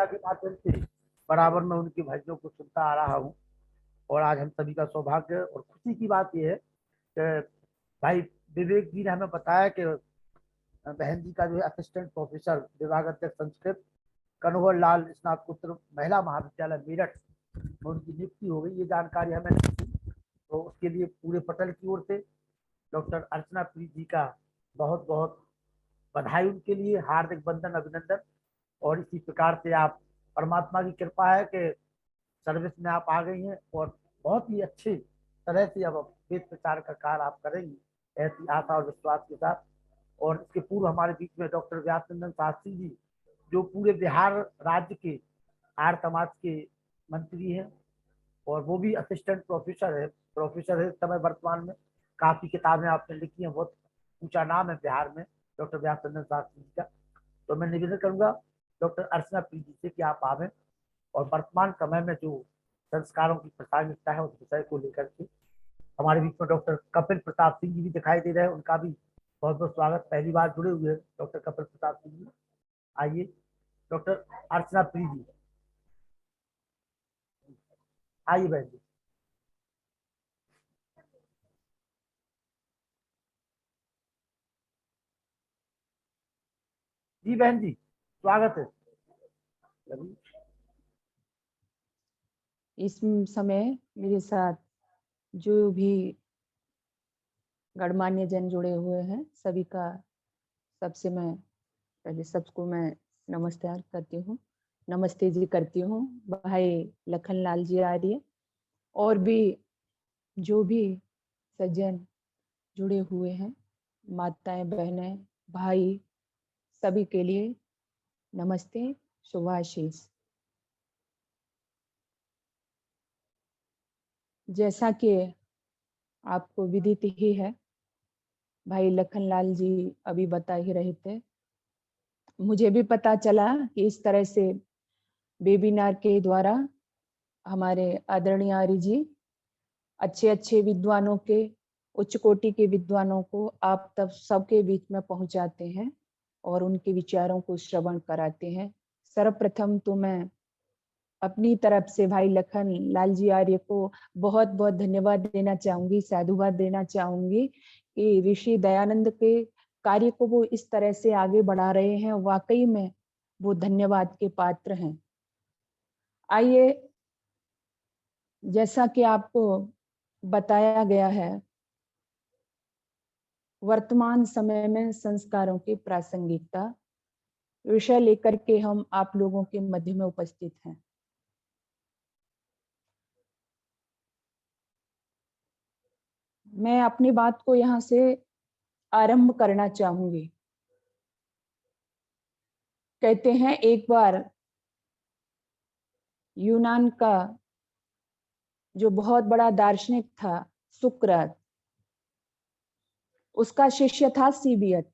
Media के माध्यम से बराबर मैं उनकी भजनों को सुनता आ रहा हूँ। और आज हम सभी का सौभाग्य और खुशी की बात यह है कि भाई विवेक जी ने हमें बताया कि बहन जी का जो है असिस्टेंट प्रोफेसर विभाग अध्यक्ष संस्कृत कन्वर लाल स्नातकोत्तर महिला महाविद्यालय मेरठ में उनकी नियुक्ति हो गई। ये जानकारी हमें नहीं थी, तो उसके लिए पूरे पटल की ओर से डॉक्टर अर्चना प्रीत जी का बहुत बहुत बधाई, उनके लिए हार्दिक बंधन अभिनंदन। और इसी प्रकार से आप, परमात्मा की कृपा है कि सर्विस में आप आ गई हैं और बहुत ही अच्छे तरह से अब वेद प्रचार का कार्य आप करेंगी, ऐसी आशा और विश्वास के साथ। और इसके पूर्व हमारे बीच में डॉक्टर व्यासनंदन शास्त्री जी, जो पूरे बिहार राज्य के आर्य समाज के मंत्री हैं और वो भी असिस्टेंट प्रोफेसर है इस समय वर्तमान में। काफी किताबें आपने लिखी हैं, बहुत ऊंचा नाम है बिहार में डॉक्टर व्यासनंदन शास्त्री जी का। तो मैं निवेदन करूंगा डॉक्टर अर्चना प्रीत जी से कि आप आवें और वर्तमान समय में जो संस्कारों की प्रासंगिकता है उस विषय को लेकर के। हमारे बीच में डॉक्टर कपिल प्रताप सिंह जी भी दिखाई दे रहे हैं, उनका भी बहुत बहुत स्वागत। पहली बार जुड़े हुए हैं डॉक्टर कपिल प्रताप सिंह जी। आइए डॉक्टर अर्चना प्रीत जी, आइए बहन जी। जी बहन जी, स्वागत है। इस समय मेरे साथ जो भी गणमान्य जन जुड़े हुए हैं सभी का, सबसे मैं पहले सबको मैं नमस्कार करती हूँ, नमस्ते जी करती हूँ। भाई लखन लाल जी आर्य और भी जो भी सज्जन जुड़े हुए हैं, माताएं बहनें भाई, सभी के लिए नमस्ते, शुभाशीष। जैसा कि आपको विदित ही है, भाई लखन लाल जी अभी बता ही रहे थे, मुझे भी पता चला कि इस तरह से वेबिनार के द्वारा हमारे आदरणीय आर्य जी अच्छे अच्छे विद्वानों के, उच्च कोटि के विद्वानों को आप तब सबके बीच में पहुंचाते हैं और उनके विचारों को श्रवण कराते हैं। सर्वप्रथम तो मैं अपनी तरफ से भाई लखन लाल जी आर्य को बहुत बहुत धन्यवाद देना चाहूंगी, साधुवाद देना चाहूंगी कि ऋषि दयानंद के कार्य को वो इस तरह से आगे बढ़ा रहे हैं, वाकई में वो धन्यवाद के पात्र हैं। आइए, जैसा कि आपको बताया गया है, वर्तमान समय में संस्कारों की प्रासंगिकता विषय लेकर के हम आप लोगों के मध्य में उपस्थित हैं। मैं अपनी बात को यहाँ से आरंभ करना चाहूंगी। कहते हैं एक बार यूनान का जो बहुत बड़ा दार्शनिक था सुकरात, उसका शिष्य था सीबियत।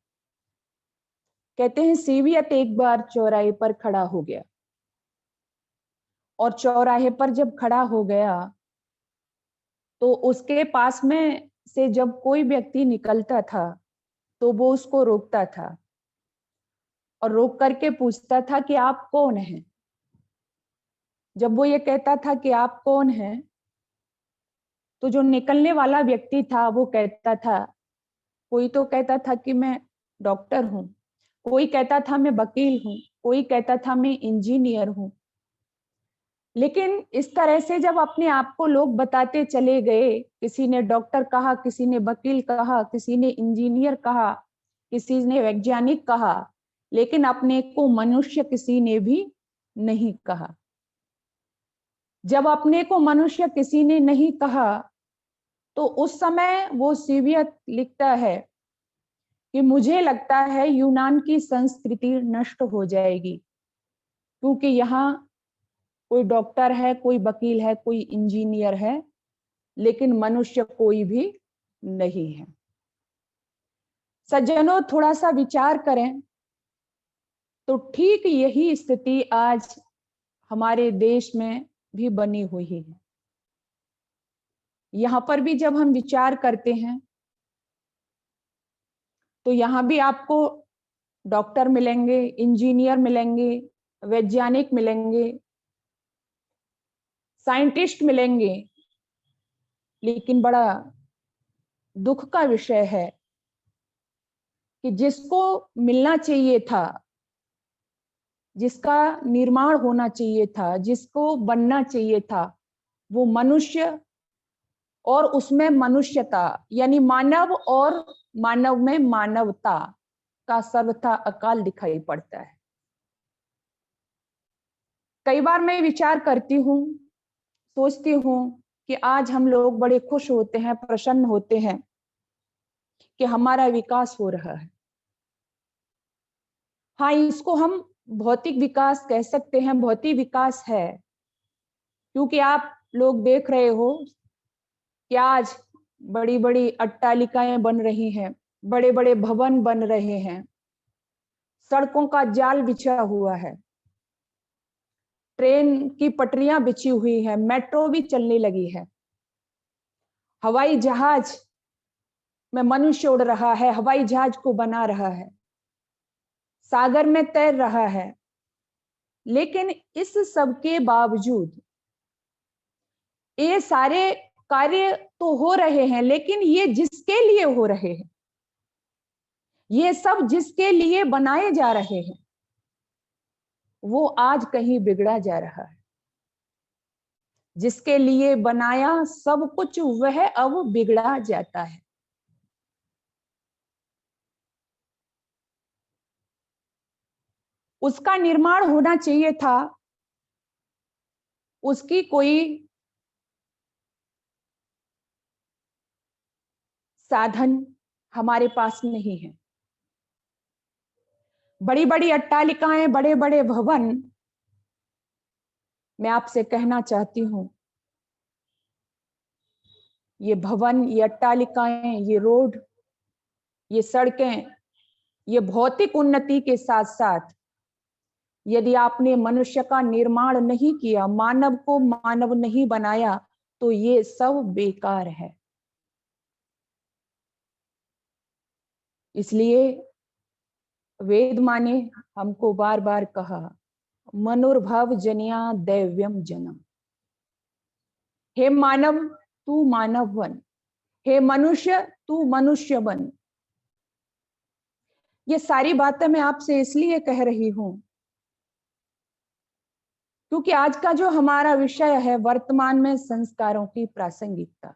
कहते हैं सीबियत एक बार चौराहे पर खड़ा हो गया और चौराहे पर जब खड़ा हो गया तो उसके पास में से जब कोई व्यक्ति निकलता था तो वो उसको रोकता था और रोक करके पूछता था कि आप कौन हैं। जब वो ये कहता था कि आप कौन हैं, तो जो निकलने वाला व्यक्ति था वो कहता था, कोई तो कहता था कि मैं डॉक्टर हूं, कोई कहता था मैं वकील हूं, कोई कहता था मैं इंजीनियर हूं। लेकिन इस तरह से जब अपने आप को लोग बताते चले गए, किसी ने डॉक्टर कहा, किसी ने वकील कहा, किसी ने इंजीनियर कहा, किसी ने वैज्ञानिक कहा, लेकिन अपने को मनुष्य किसी ने भी नहीं कहा। जब अपने को मनुष्य किसी ने नहीं कहा तो उस समय वो सीबियत लिखता है कि मुझे लगता है यूनान की संस्कृति नष्ट हो जाएगी, क्योंकि यहाँ कोई डॉक्टर है, कोई वकील है, कोई इंजीनियर है, लेकिन मनुष्य कोई भी नहीं है। सज्जनों, थोड़ा सा विचार करें तो ठीक यही स्थिति आज हमारे देश में भी बनी हुई है। यहाँ पर भी जब हम विचार करते हैं तो यहाँ भी आपको डॉक्टर मिलेंगे, इंजीनियर मिलेंगे, वैज्ञानिक मिलेंगे, साइंटिस्ट मिलेंगे, लेकिन बड़ा दुख का विषय है कि जिसको मिलना चाहिए था, जिसका निर्माण होना चाहिए था, जिसको बनना चाहिए था, वो मनुष्य और उसमें मनुष्यता यानी मानव और मानव में मानवता का सर्वथा अकाल दिखाई पड़ता है। कई बार मैं विचार करती हूँ, सोचती हूँ कि आज हम लोग बड़े खुश होते हैं, प्रसन्न होते हैं कि हमारा विकास हो रहा है। हाँ, इसको हम भौतिक विकास कह सकते हैं, भौतिक विकास है, क्योंकि आप लोग देख रहे हो कि आज बड़ी बड़ी अट्टालिकाएं बन रही हैं, बड़े बड़े भवन बन रहे हैं, सड़कों का जाल बिछा हुआ है, ट्रेन की पटरियां बिछी हुई है, मेट्रो भी चलने लगी है, हवाई जहाज में मनुष्य उड़ रहा है, हवाई जहाज को बना रहा है, सागर में तैर रहा है। लेकिन इस सब के बावजूद ये सारे कार्य तो हो रहे हैं, लेकिन ये जिसके लिए हो रहे हैं, ये सब जिसके लिए बनाए जा रहे हैं, वो आज कहीं बिगड़ा जा रहा है। जिसके लिए बनाया सब कुछ वह अब बिगड़ा जाता है। उसका निर्माण होना चाहिए था, उसकी कोई साधन हमारे पास नहीं है। बड़ी बड़ी अट्टालिकाएं, बड़े बड़े भवन, मैं आपसे कहना चाहती हूं, ये भवन, ये अट्टालिकाएं, ये रोड, ये सड़कें, ये भौतिक उन्नति के साथ साथ यदि आपने मनुष्य का निर्माण नहीं किया, मानव को मानव नहीं बनाया, तो ये सब बेकार है। इसलिए वेद माँ ने हमको बार बार कहा, मनुर्भव जनिया दैव्यम जनम। हे मानव तू मानव बन, हे मनुष्य तू मनुष्य बन। ये सारी बातें मैं आपसे इसलिए कह रही हूं क्योंकि आज का जो हमारा विषय है, वर्तमान में संस्कारों की प्रासंगिकता।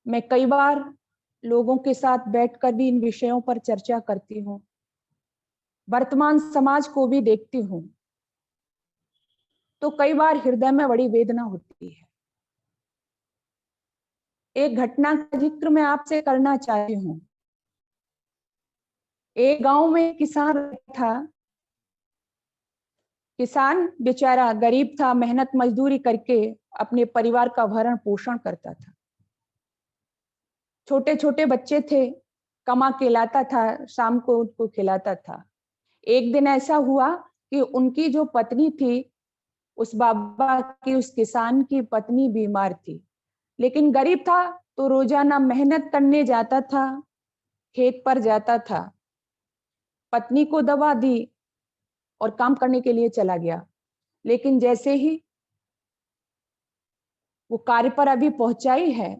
मैं कई बार लोगों के साथ बैठकर भी इन विषयों पर चर्चा करती हूँ, वर्तमान समाज को भी देखती हूँ, तो कई बार हृदय में बड़ी वेदना होती है। एक घटना का जिक्र मैं आपसे करना चाहती हूँ। एक गांव में किसान था, किसान बेचारा गरीब था, मेहनत मजदूरी करके अपने परिवार का भरण पोषण करता था। छोटे छोटे बच्चे थे, कमा के लाता था, शाम को उनको खिलाता था। एक दिन ऐसा हुआ कि उनकी जो पत्नी थी, उस बाबा की, उस किसान की पत्नी बीमार थी, लेकिन गरीब था तो रोजाना मेहनत करने जाता था, खेत पर जाता था, पत्नी को दवा दी और काम करने के लिए चला गया। लेकिन जैसे ही वो कार्य पर अभी पहुंचाई है,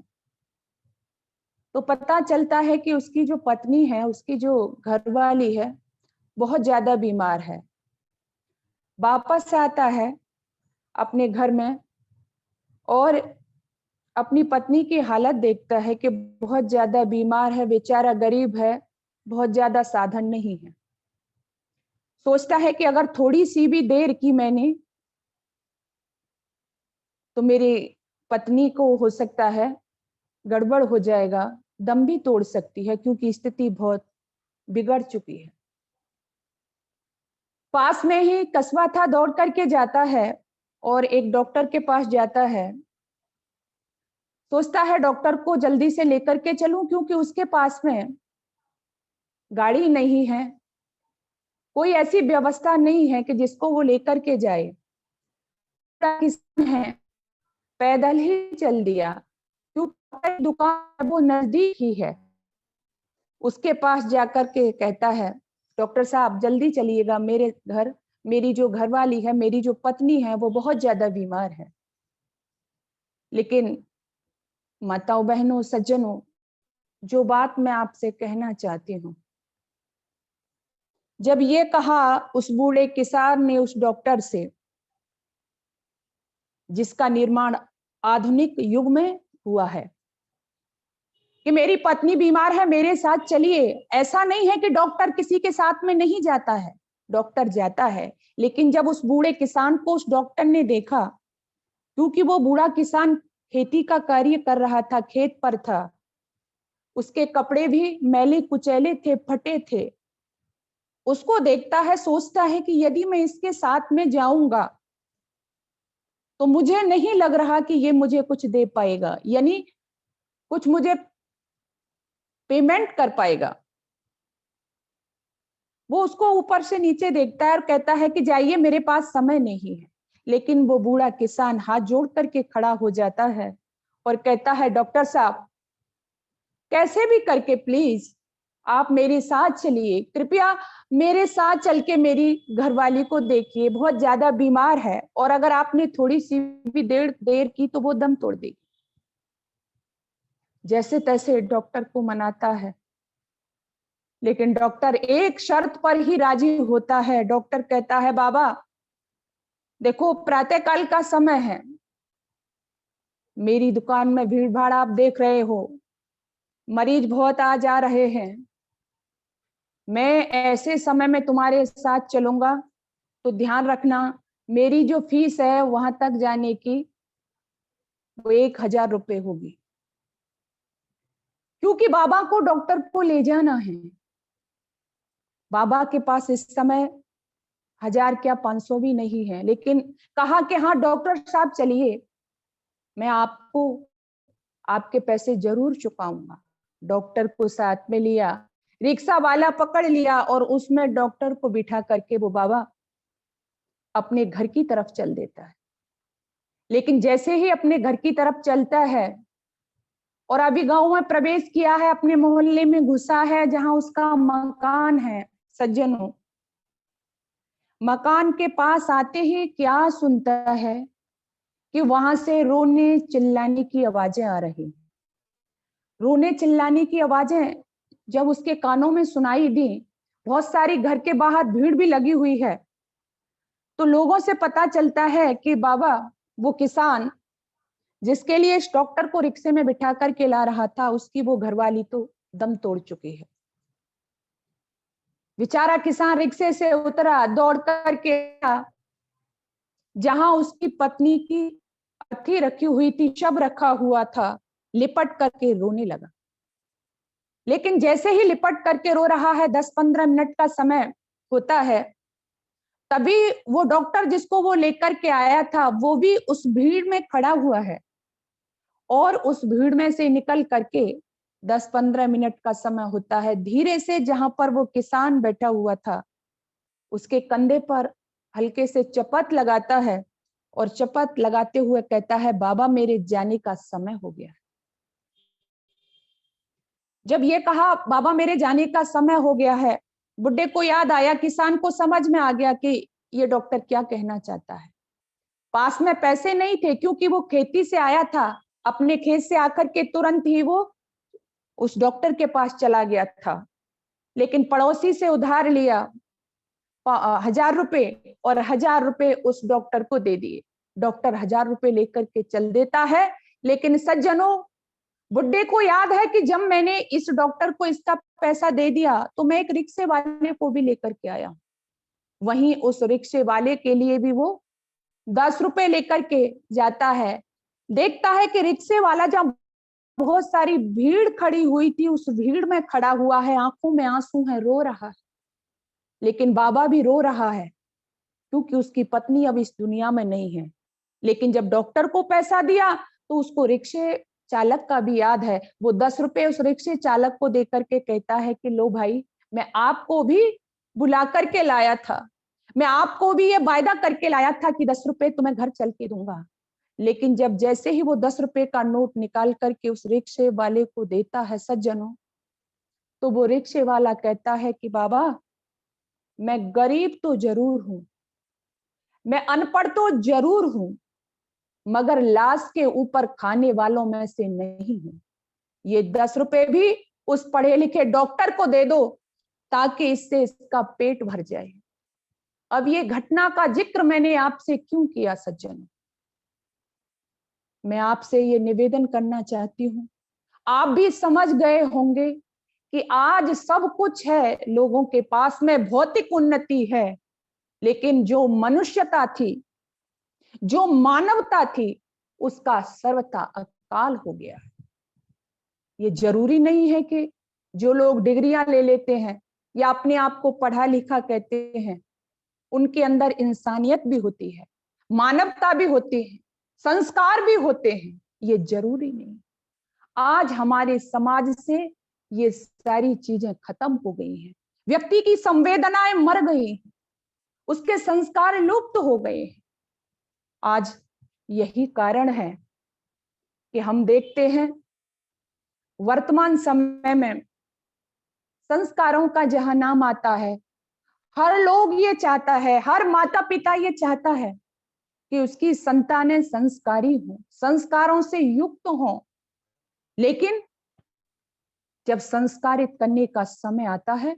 तो पता चलता है कि उसकी जो पत्नी है, उसकी जो घरवाली है, बहुत ज्यादा बीमार है। वापस आता है अपने घर में और अपनी पत्नी की हालत देखता है कि बहुत ज्यादा बीमार है, बेचारा गरीब है, बहुत ज्यादा साधन नहीं है। सोचता है कि अगर थोड़ी सी भी देर की मैंने तो मेरी पत्नी को हो सकता है गड़बड़ हो जाएगा, दम भी तोड़ सकती है, क्योंकि स्थिति बहुत बिगड़ चुकी है। पास में ही कस्बा था, दौड़ करके जाता है और एक डॉक्टर के पास जाता है। सोचता है डॉक्टर को जल्दी से लेकर के चलूं, क्योंकि उसके पास में गाड़ी नहीं है, कोई ऐसी व्यवस्था नहीं है कि जिसको वो लेकर के जाए। किसान है, पैदल ही चल दिया, क्योंकि दुकान वो नजदीक ही है। उसके पास जाकर के कहता है, डॉक्टर साहब जल्दी चलिएगा मेरे घर, मेरी जो घरवाली है, मेरी जो पत्नी है, वो बहुत ज्यादा बीमार है। लेकिन माताओं, बहनों, सज्जनों, जो बात मैं आपसे कहना चाहती हूँ, जब ये कहा उस बूढ़े किसान ने उस डॉक्टर से, जिसका निर्माण आधुनिक युग में हुआ है, कि मेरी पत्नी बीमार है, मेरे साथ चलिए। ऐसा नहीं है कि डॉक्टर किसी के साथ में नहीं जाता है, डॉक्टर जाता है। लेकिन जब उस बूढ़े किसान को उस डॉक्टर ने देखा, क्योंकि वो बूढ़ा किसान खेती का कार्य कर रहा था, खेत पर था, उसके कपड़े भी मैले कुचैले थे, फटे थे। उसको देखता है, सोचता है कि यदि मैं इसके साथ में जाऊंगा तो मुझे नहीं लग रहा कि ये मुझे कुछ दे पाएगा, यानी कुछ मुझे पेमेंट कर पाएगा। वो उसको ऊपर से नीचे देखता है और कहता है कि जाइए, मेरे पास समय नहीं है। लेकिन वो बूढ़ा किसान हाथ जोड़ करके खड़ा हो जाता है और कहता है, डॉक्टर साहब कैसे भी करके प्लीज आप मेरे साथ चलिए, कृपया मेरे साथ चल के मेरी घरवाली को देखिए, बहुत ज्यादा बीमार है, और अगर आपने थोड़ी सी भी देर की तो वो दम तोड़ देगी। जैसे तैसे डॉक्टर को मनाता है, लेकिन डॉक्टर एक शर्त पर ही राजी होता है। डॉक्टर कहता है, बाबा देखो प्रातःकाल का समय है, मेरी दुकान में भीड़ भाड़ आप देख रहे हो, मरीज बहुत आ जा रहे हैं, मैं ऐसे समय में तुम्हारे साथ चलूंगा तो ध्यान रखना, मेरी जो फीस है वहां तक जाने की वो 1,000 रुपए होगी, क्योंकि बाबा को डॉक्टर को ले जाना है। बाबा के पास इस समय 1,000 क्या 500 भी नहीं है, लेकिन कहा कि हाँ डॉक्टर साहब चलिए, मैं आपको आपके पैसे जरूर चुकाऊंगा। डॉक्टर को साथ में लिया, रिक्शा वाला पकड़ लिया और उसमें डॉक्टर को बिठा करके वो बाबा अपने घर की तरफ चल देता है। लेकिन जैसे ही अपने घर की तरफ चलता है और अभी गांव में प्रवेश किया है, अपने मोहल्ले में घुसा है जहां उसका मकान है, सज्जनों, मकान के पास आते ही क्या सुनता है कि वहां से रोने चिल्लाने की आवाजें आ रही। रोने चिल्लाने की आवाजें जब उसके कानों में सुनाई दी, बहुत सारी घर के बाहर भीड़ भी लगी हुई है, तो लोगों से पता चलता है कि बाबा, वो किसान जिसके लिए इस डॉक्टर को रिक्शे में बिठा करके ला रहा था, उसकी वो घरवाली तो दम तोड़ चुकी है। बेचारा किसान रिक्शे से उतरा, दौड़ करके जहां उसकी पत्नी की अर्थी रखी हुई थी, शव रखा हुआ था, लिपट करके रोने लगा। लेकिन जैसे ही लिपट करके रो रहा है, 10-15 मिनट का समय होता है, तभी वो डॉक्टर जिसको वो लेकर के आया था, वो भी उस भीड़ में खड़ा हुआ है, और उस भीड़ में से निकल करके 10-15 मिनट का समय होता है, धीरे से जहां पर वो किसान बैठा हुआ था उसके कंधे पर हल्के से चपत लगाता है, और चपत लगाते हुए कहता है, बाबा मेरे जाने का समय हो गया। जब ये कहा बाबा मेरे जाने का समय हो गया है, बुड्ढे को याद आया, किसान को समझ में आ गया कि ये डॉक्टर क्या कहना चाहता है। पास में पैसे नहीं थे, क्योंकि वो खेती से आया था, अपने खेत से आकर के तुरंत ही वो उस डॉक्टर के पास चला गया था। लेकिन पड़ोसी से उधार लिया 1,000 रुपए, और 1,000 रुपए उस डॉक्टर को दे दिए। डॉक्टर 1,000 रुपए लेकर के चल देता है। लेकिन सज्जनों, बुड्ढे को याद है कि जब मैंने इस डॉक्टर को इसका पैसा दे दिया तो मैं एक रिक्शे वाले को भी लेकर के आया। वहीं उस रिक्शे वाले के लिए भी वो 10 रुपए लेकर के जाता है। देखता है कि रिक्शे वाला जब बहुत सारी भीड़ खड़ी हुई थी, उस भीड़ में खड़ा हुआ है, आंखों में आंसू है, रो रहा है। लेकिन बाबा भी रो रहा है, क्योंकि उसकी पत्नी अब इस दुनिया में नहीं है। लेकिन जब डॉक्टर को पैसा दिया तो उसको रिक्शे चालक का भी याद है। वो 10 रुपए उस रिक्शे चालक को देकर के कहता है कि लो भाई, मैं आपको भी बुला करके लाया था, मैं आपको भी ये वायदा करके लाया था कि 10 रुपए तुम्हें घर चल के दूंगा। लेकिन जब जैसे ही वो 10 रुपए का नोट निकाल करके उस रिक्शे वाले को देता है, सज्जनों, तो वो रिक्शे वाला कहता है कि बाबा मैं गरीब तो जरूर हूं, मैं अनपढ़ तो जरूर हूं, मगर लाश के ऊपर खाने वालों में से नहीं हूं। ये 10 रुपए भी उस पढ़े लिखे डॉक्टर को दे दो ताकि इससे इसका पेट भर जाए। अब ये घटना का जिक्र मैंने आपसे क्यों किया सज्जनों? मैं आपसे ये निवेदन करना चाहती हूं, आप भी समझ गए होंगे कि आज सब कुछ है, लोगों के पास में भौतिक उन्नति है, लेकिन जो मनुष्यता थी, जो मानवता थी, उसका सर्वथा अकाल हो गया है। ये जरूरी नहीं है कि जो लोग डिग्रियां ले लेते हैं या अपने आप को पढ़ा लिखा कहते हैं, उनके अंदर इंसानियत भी होती है, मानवता भी होती है, संस्कार भी होते हैं। ये जरूरी नहीं। आज हमारे समाज से ये सारी चीजें खत्म हो गई हैं। व्यक्ति की संवेदनाएं मर गई हैं, उसके संस्कार लुप्त हो गए हैं। आज यही कारण है कि हम देखते हैं वर्तमान समय में संस्कारों का जहां नाम आता है, हर लोग ये चाहता है, हर माता पिता ये चाहता है कि उसकी संतानें संस्कारी हों, संस्कारों से युक्त हों। लेकिन जब संस्कारित करने का समय आता है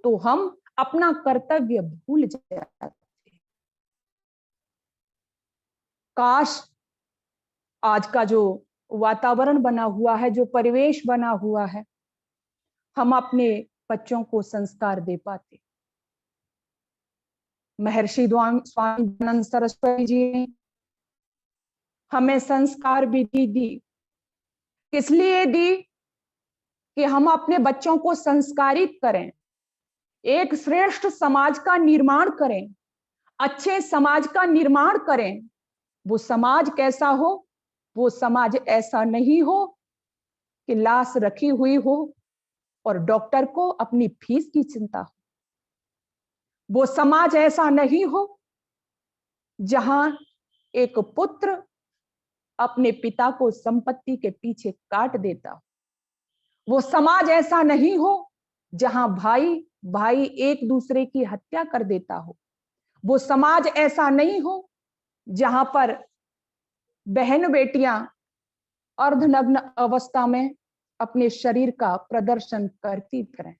तो हम अपना कर्तव्य भूल जाते हैं। काश आज का जो वातावरण बना हुआ है, जो परिवेश बना हुआ है, हम अपने बच्चों को संस्कार दे पाते। महर्षि स्वामी दयानंद सरस्वती जी ने हमें संस्कार विधि दी। किस लिए दी? कि हम अपने बच्चों को संस्कारित करें, एक श्रेष्ठ समाज का निर्माण करें, अच्छे समाज का निर्माण करें। वो समाज कैसा हो? वो समाज ऐसा नहीं हो कि लाश रखी हुई हो और डॉक्टर को अपनी फीस की चिंता हो। वो समाज ऐसा नहीं हो जहां एक पुत्र अपने पिता को संपत्ति के पीछे काट देता हो। वो समाज ऐसा नहीं हो जहां भाई भाई एक दूसरे की हत्या कर देता हो। वो समाज ऐसा नहीं हो जहां पर बहन बेटियां अर्धनग्न अवस्था में अपने शरीर का प्रदर्शन करती फिरें।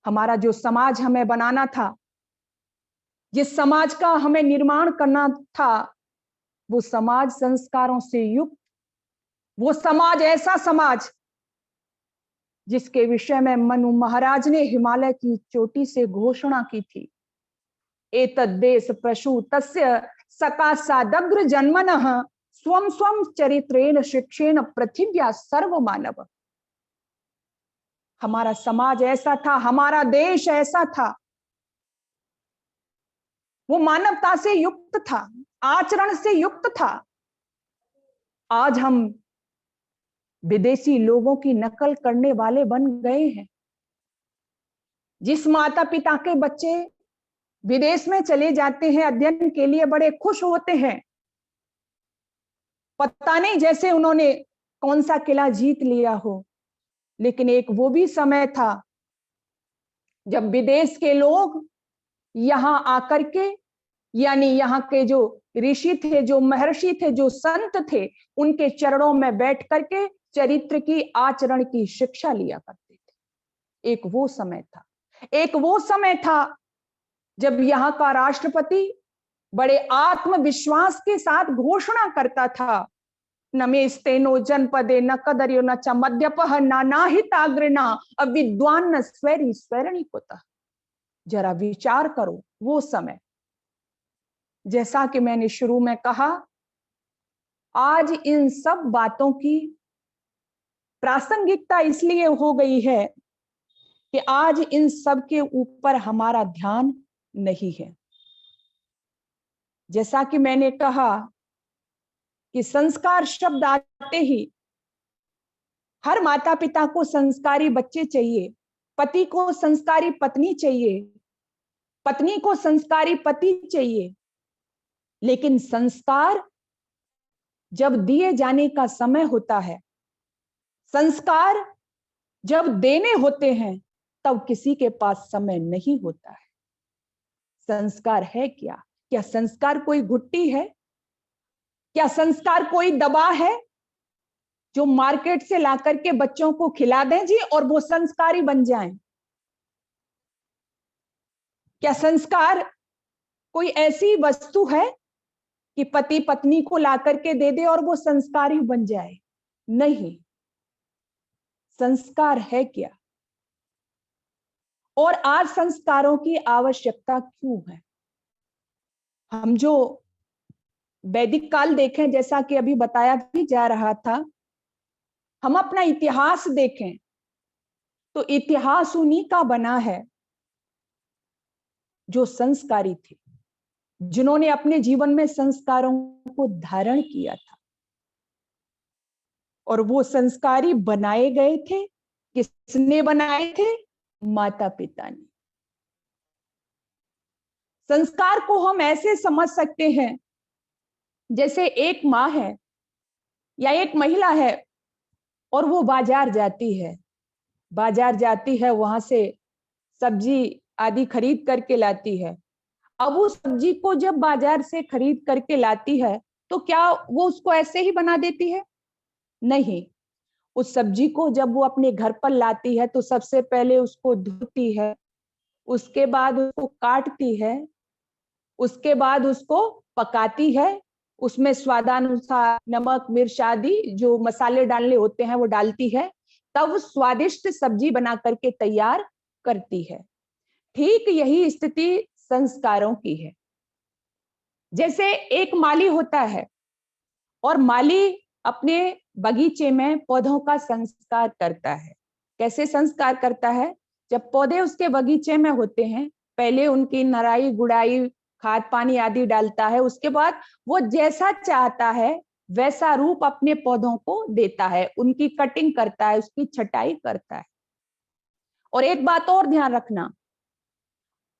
हमारा जो समाज हमें बनाना था, जिस समाज का हमें निर्माण करना था, वो समाज संस्कारों से युक्त, वो समाज ऐसा समाज जिसके विषय में मनु महाराज ने हिमालय की चोटी से घोषणा की थी, एतद्देश प्रशु तस्य सकाशादग्र जन्मनः स्वम स्वम चरित्रेण शिक्षेण पृथिव्या सर्व मानव। हमारा समाज ऐसा था, हमारा देश ऐसा था, वो मानवता से युक्त था, आचरण से युक्त था। आज हम विदेशी लोगों की नकल करने वाले बन गए हैं। जिस माता पिता के बच्चे विदेश में चले जाते हैं अध्ययन के लिए, बड़े खुश होते हैं, पता नहीं जैसे उन्होंने कौन सा किला जीत लिया हो। लेकिन एक वो भी समय था जब विदेश के लोग यहां आकर के, यानी यहाँ के जो ऋषि थे, जो महर्षि थे, जो संत थे, उनके चरणों में बैठ करके चरित्र की, आचरण की शिक्षा लिया करते थे। एक वो समय था, एक वो समय था जब यहाँ का राष्ट्रपति बड़े आत्मविश्वास के साथ घोषणा करता था, न मेस्तेनो जनपदे न कदर्यो न च मद्यपः नानाहिताग्रना अविद्वान न स्वैरी स्वैरणी कोता। जरा विचार करो वो समय। जैसा कि मैंने शुरू में कहा, आज इन सब बातों की प्रासंगिकता इसलिए हो गई है कि आज इन सब के ऊपर हमारा ध्यान नहीं है। जैसा कि मैंने कहा कि संस्कार शब्द आते ही हर माता पिता को संस्कारी बच्चे चाहिए, पति को संस्कारी पत्नी चाहिए, पत्नी को संस्कारी पति चाहिए। लेकिन संस्कार जब दिए जाने का समय होता है, संस्कार जब देने होते हैं, तब किसी के पास समय नहीं होता है। संस्कार है क्या? क्या संस्कार कोई घुट्टी है? क्या संस्कार कोई दवा है जो मार्केट से ला करके बच्चों को खिला दें जी और वो संस्कारी बन जाएं? क्या संस्कार कोई ऐसी वस्तु है कि पति पत्नी को ला करके दे दे और वो संस्कारी बन जाए? नहीं। संस्कार है क्या? और आज संस्कारों की आवश्यकता क्यों है? हम जो वैदिक काल देखें, जैसा कि अभी बताया भी जा रहा था, हम अपना इतिहास देखें तो इतिहास उन्हीं का बना है जो संस्कारी थे, जिन्होंने अपने जीवन में संस्कारों को धारण किया था। और वो संस्कारी बनाए गए थे। किसने बनाए थे? माता पिता ने। संस्कार को हम ऐसे समझ सकते हैं जैसे एक माँ है या एक महिला है और वो बाजार जाती है, वहां से सब्जी आदि खरीद करके लाती है। अब उस सब्जी को जब बाजार से खरीद करके लाती है तो क्या वो उसको ऐसे ही बना देती है? नहीं। उस सब्जी को जब वो अपने घर पर लाती है तो सबसे पहले उसको धोती है, उसके बाद उसको काटती है, उसके बाद उसको पकाती है, उसमें स्वादानुसार नमक मिर्च आदि जो मसाले डालने होते हैं वो डालती है, तब स्वादिष्ट सब्जी बना करके तैयार करती है। ठीक यही स्थिति संस्कारों की है। जैसे एक माली होता है और माली अपने बगीचे में पौधों का संस्कार करता है। कैसे संस्कार करता है? जब पौधे उसके बगीचे में होते हैं, पहले उनकी नराई गुड़ाई खाद पानी आदि डालता है, उसके बाद वो जैसा चाहता है वैसा रूप अपने पौधों को देता है, उनकी कटिंग करता है, उसकी छटाई करता है। और एक बात और ध्यान रखना,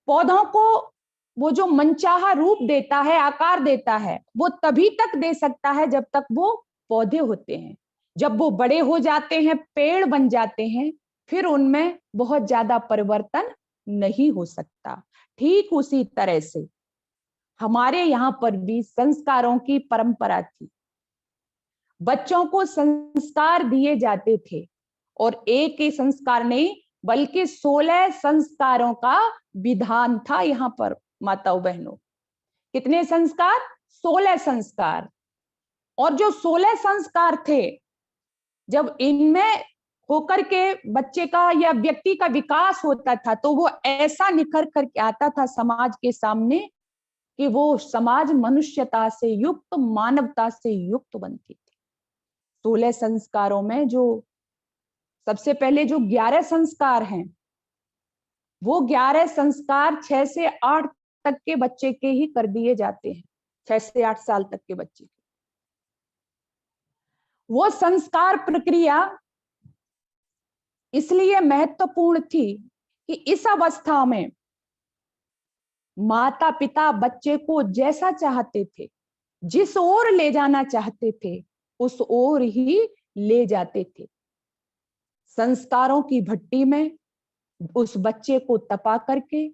पौधों को वो जो मनचाहा रूप देता है, आकार देता है, वो तभी तक दे सकता है जब तक वो पौधे होते हैं। जब वो बड़े हो जाते हैं, पेड़ बन जाते हैं, फिर उनमें बहुत ज्यादा परिवर्तन नहीं हो सकता। ठीक उसी तरह से हमारे यहाँ पर भी संस्कारों की परंपरा थी। बच्चों को संस्कार दिए जाते थे और एक ही संस्कार नहीं बल्कि 16 संस्कारों का विधान था यहाँ पर। माताओं बहनों, कितने संस्कार? 16 संस्कार। और जो 16 संस्कार थे, जब इनमें होकर के बच्चे का या व्यक्ति का विकास होता था तो वो ऐसा निखर करके आता था समाज के सामने कि वो समाज मनुष्यता से युक्त, मानवता से युक्त बनती थी। 16 संस्कारों में जो सबसे पहले जो 11 संस्कार हैं, वो 11 संस्कार 6 से 8 तक के बच्चे के ही कर दिए जाते हैं, 6 से 8 साल तक के बच्चे। वो संस्कार प्रक्रिया इसलिए महत्वपूर्ण थी कि इस अवस्था में माता पिता बच्चे को जैसा चाहते थे, जिस ओर ले जाना चाहते थे, उस ओर ही ले जाते थे। संस्कारों की भट्टी में उस बच्चे को तपा करके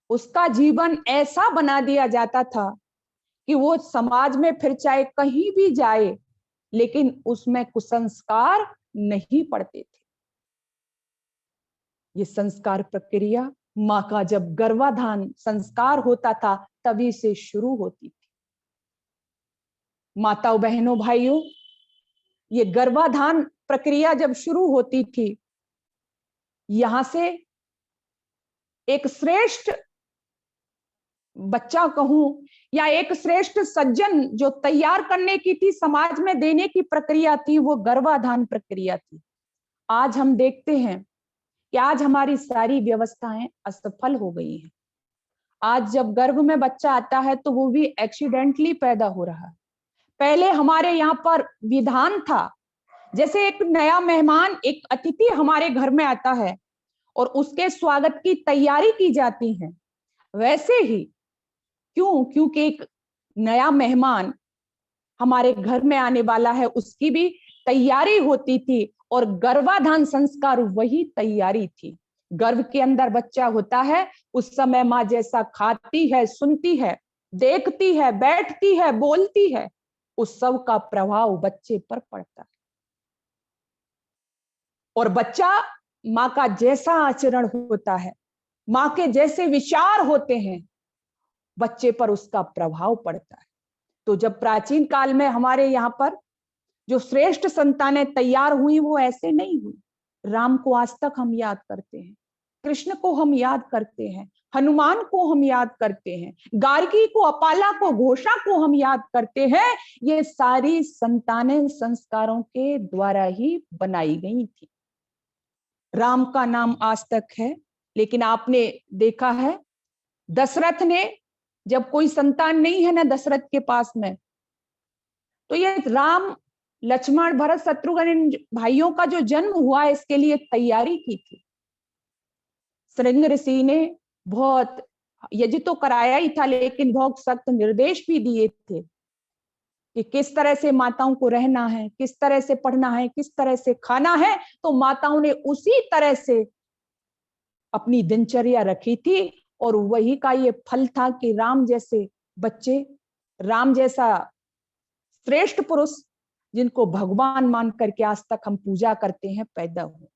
उसका जीवन ऐसा बना दिया जाता था कि वो समाज में फिर चाहे कहीं भी जाए, लेकिन उसमें कुसंस्कार नहीं पड़ते थे। ये संस्कार प्रक्रिया माँ का जब गर्भाधान संस्कार होता था तभी से शुरू होती थी। माताओं बहनों भाइयों, ये गर्भाधान प्रक्रिया जब शुरू होती थी, यहां से एक श्रेष्ठ बच्चा कहूं या एक श्रेष्ठ सज्जन जो तैयार करने की थी, समाज में देने की प्रक्रिया थी, वो गर्भाधान प्रक्रिया थी। आज हम देखते हैं कि आज हमारी सारी व्यवस्थाएं असफल हो गई हैं। आज जब गर्भ में बच्चा आता है तो वो भी एक्सीडेंटली पैदा हो रहा है। पहले हमारे यहाँ पर विधान था, जैसे एक नया मेहमान, एक अतिथि हमारे घर में आता है और उसके स्वागत की तैयारी की जाती है, वैसे ही क्योंकि एक नया मेहमान हमारे घर में आने वाला है, उसकी भी तैयारी होती थी और गर्भाधान संस्कार वही तैयारी थी। गर्भ के अंदर बच्चा होता है उस समय माँ जैसा खाती है, सुनती है, देखती है, बैठती है, बोलती है, उस सब का प्रभाव बच्चे पर पड़ता है। और बच्चा माँ का जैसा आचरण होता है, माँ के जैसे विचार होते हैं, बच्चे पर उसका प्रभाव पड़ता है। तो जब प्राचीन काल में हमारे यहाँ पर जो श्रेष्ठ संतानें तैयार हुई, वो ऐसे नहीं हुई। राम को आज तक हम याद करते हैं, कृष्ण को हम याद करते हैं, हनुमान को हम याद करते हैं, गार्गी को, अपाला को, घोषा को हम याद करते हैं। ये सारी संतानें संस्कारों के द्वारा ही बनाई गई थी। राम का नाम आज तक है, लेकिन आपने देखा है दशरथ ने, जब कोई संतान नहीं है ना दशरथ के पास में, तो ये राम, लक्ष्मण, भरत, शत्रुघ्न भाइयों का जो जन्म हुआ, इसके लिए तैयारी की थी। श्रृंग ऋषि ने बहुत यज्ञ तो कराया ही था, लेकिन बहुत सख्त निर्देश भी दिए थे कि किस तरह से माताओं को रहना है, किस तरह से पढ़ना है, किस तरह से खाना है। तो माताओं ने उसी तरह से अपनी दिनचर्या रखी थी, और वही का ये फल था कि राम जैसे बच्चे, राम जैसा श्रेष्ठ पुरुष, जिनको भगवान मान करके आज तक हम पूजा करते हैं, पैदा हुए।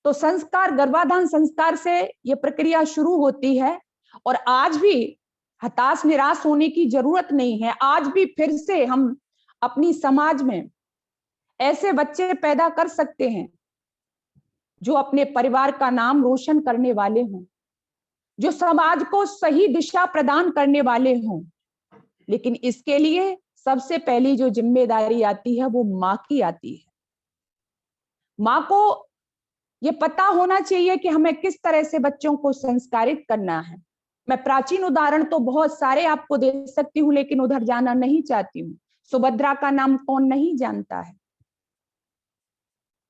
तो संस्कार, गर्भाधान संस्कार से ये प्रक्रिया शुरू होती है। और आज भी हताश निराश होने की जरूरत नहीं है। आज भी फिर से हम अपनी समाज में ऐसे बच्चे पैदा कर सकते हैं जो अपने परिवार का नाम रोशन करने वाले हों, जो समाज को सही दिशा प्रदान करने वाले हों। लेकिन इसके लिए सबसे पहली जो जिम्मेदारी आती है, वो माँ की आती है। माँ को ये पता होना चाहिए कि हमें किस तरह से बच्चों को संस्कारित करना है। मैं प्राचीन उदाहरण तो बहुत सारे आपको दे सकती हूँ, लेकिन उधर जाना नहीं चाहती हूँ। सुभद्रा का नाम कौन नहीं जानता है।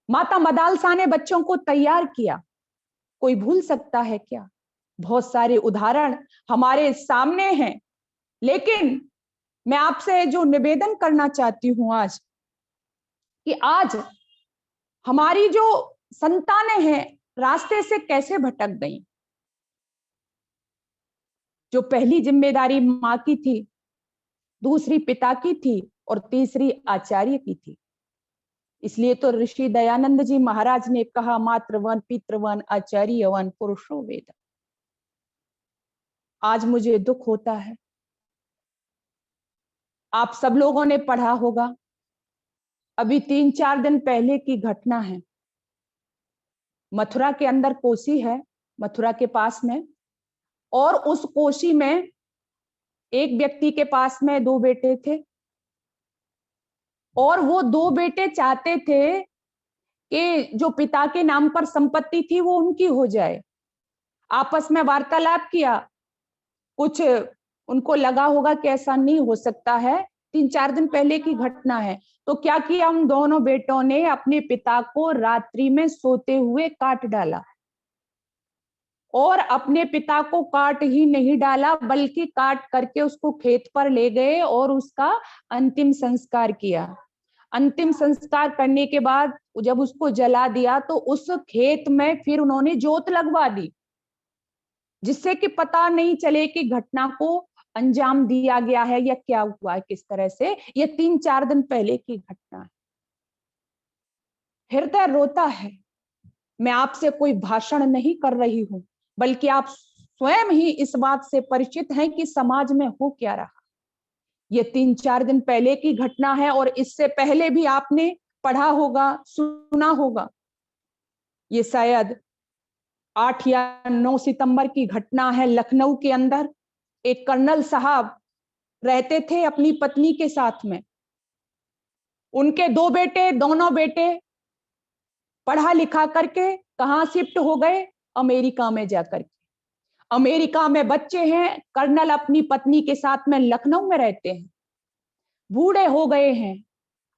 माता मदालसा ने बच्चों को तैयार किया, कोई भूल सकता है क्या? बहुत सारे उदाहरण हमारे सामने हैं। लेकिन मैं आपसे जो निवेदन करना चाहती हूं आज, कि आज हमारी जो संतानें हैं रास्ते से कैसे भटक गई। जो पहली जिम्मेदारी माँ की थी, दूसरी पिता की थी, और तीसरी आचार्य की थी। इसलिए तो ऋषि दयानंद जी महाराज ने कहा, मातृवन, पितृवन, आचार्यवन, पुरुषो वेद। आज मुझे दुख होता है, आप सब लोगों ने पढ़ा होगा, अभी 3-4 दिन पहले की घटना है। मथुरा के अंदर कोसी है, मथुरा के पास में, और उस कोसी में एक व्यक्ति के पास में 2 बेटे थे, और वो 2 बेटे चाहते थे कि जो पिता के नाम पर संपत्ति थी वो उनकी हो जाए। आपस में वार्तालाप किया, कुछ उनको लगा होगा कि ऐसा नहीं हो सकता है, 3-4 दिन पहले की घटना है। तो क्या किया, उन दोनों बेटों ने अपने पिता को रात्रि में सोते हुए काट डाला, और अपने पिता को काट ही नहीं डाला, बल्कि काट करके उसको खेत पर ले गए और उसका अंतिम संस्कार किया। अंतिम संस्कार करने के बाद जब उसको जला दिया, तो उस खेत में फिर उन्होंने जोत लगवा दी, जिससे कि पता नहीं चले कि घटना को अंजाम दिया गया है या क्या हुआ है, किस तरह से। ये 3-4 दिन पहले की घटना है। हृदय रोता है। मैं आपसे कोई भाषण नहीं कर रही हूं, बल्कि आप स्वयं ही इस बात से परिचित हैं कि समाज में हो क्या रहा। ये 3-4 दिन पहले की घटना है, और इससे पहले भी आपने पढ़ा होगा, सुना होगा। ये शायद 8 या 9 सितंबर की घटना है। लखनऊ के अंदर एक कर्नल साहब रहते थे अपनी पत्नी के साथ में। उनके 2 बेटे, दोनों बेटे पढ़ा लिखा करके कहां शिफ्ट हो गए, अमेरिका में जाकर के। अमेरिका में बच्चे हैं, कर्नल अपनी पत्नी के साथ में लखनऊ में रहते हैं, बूढ़े हो गए हैं,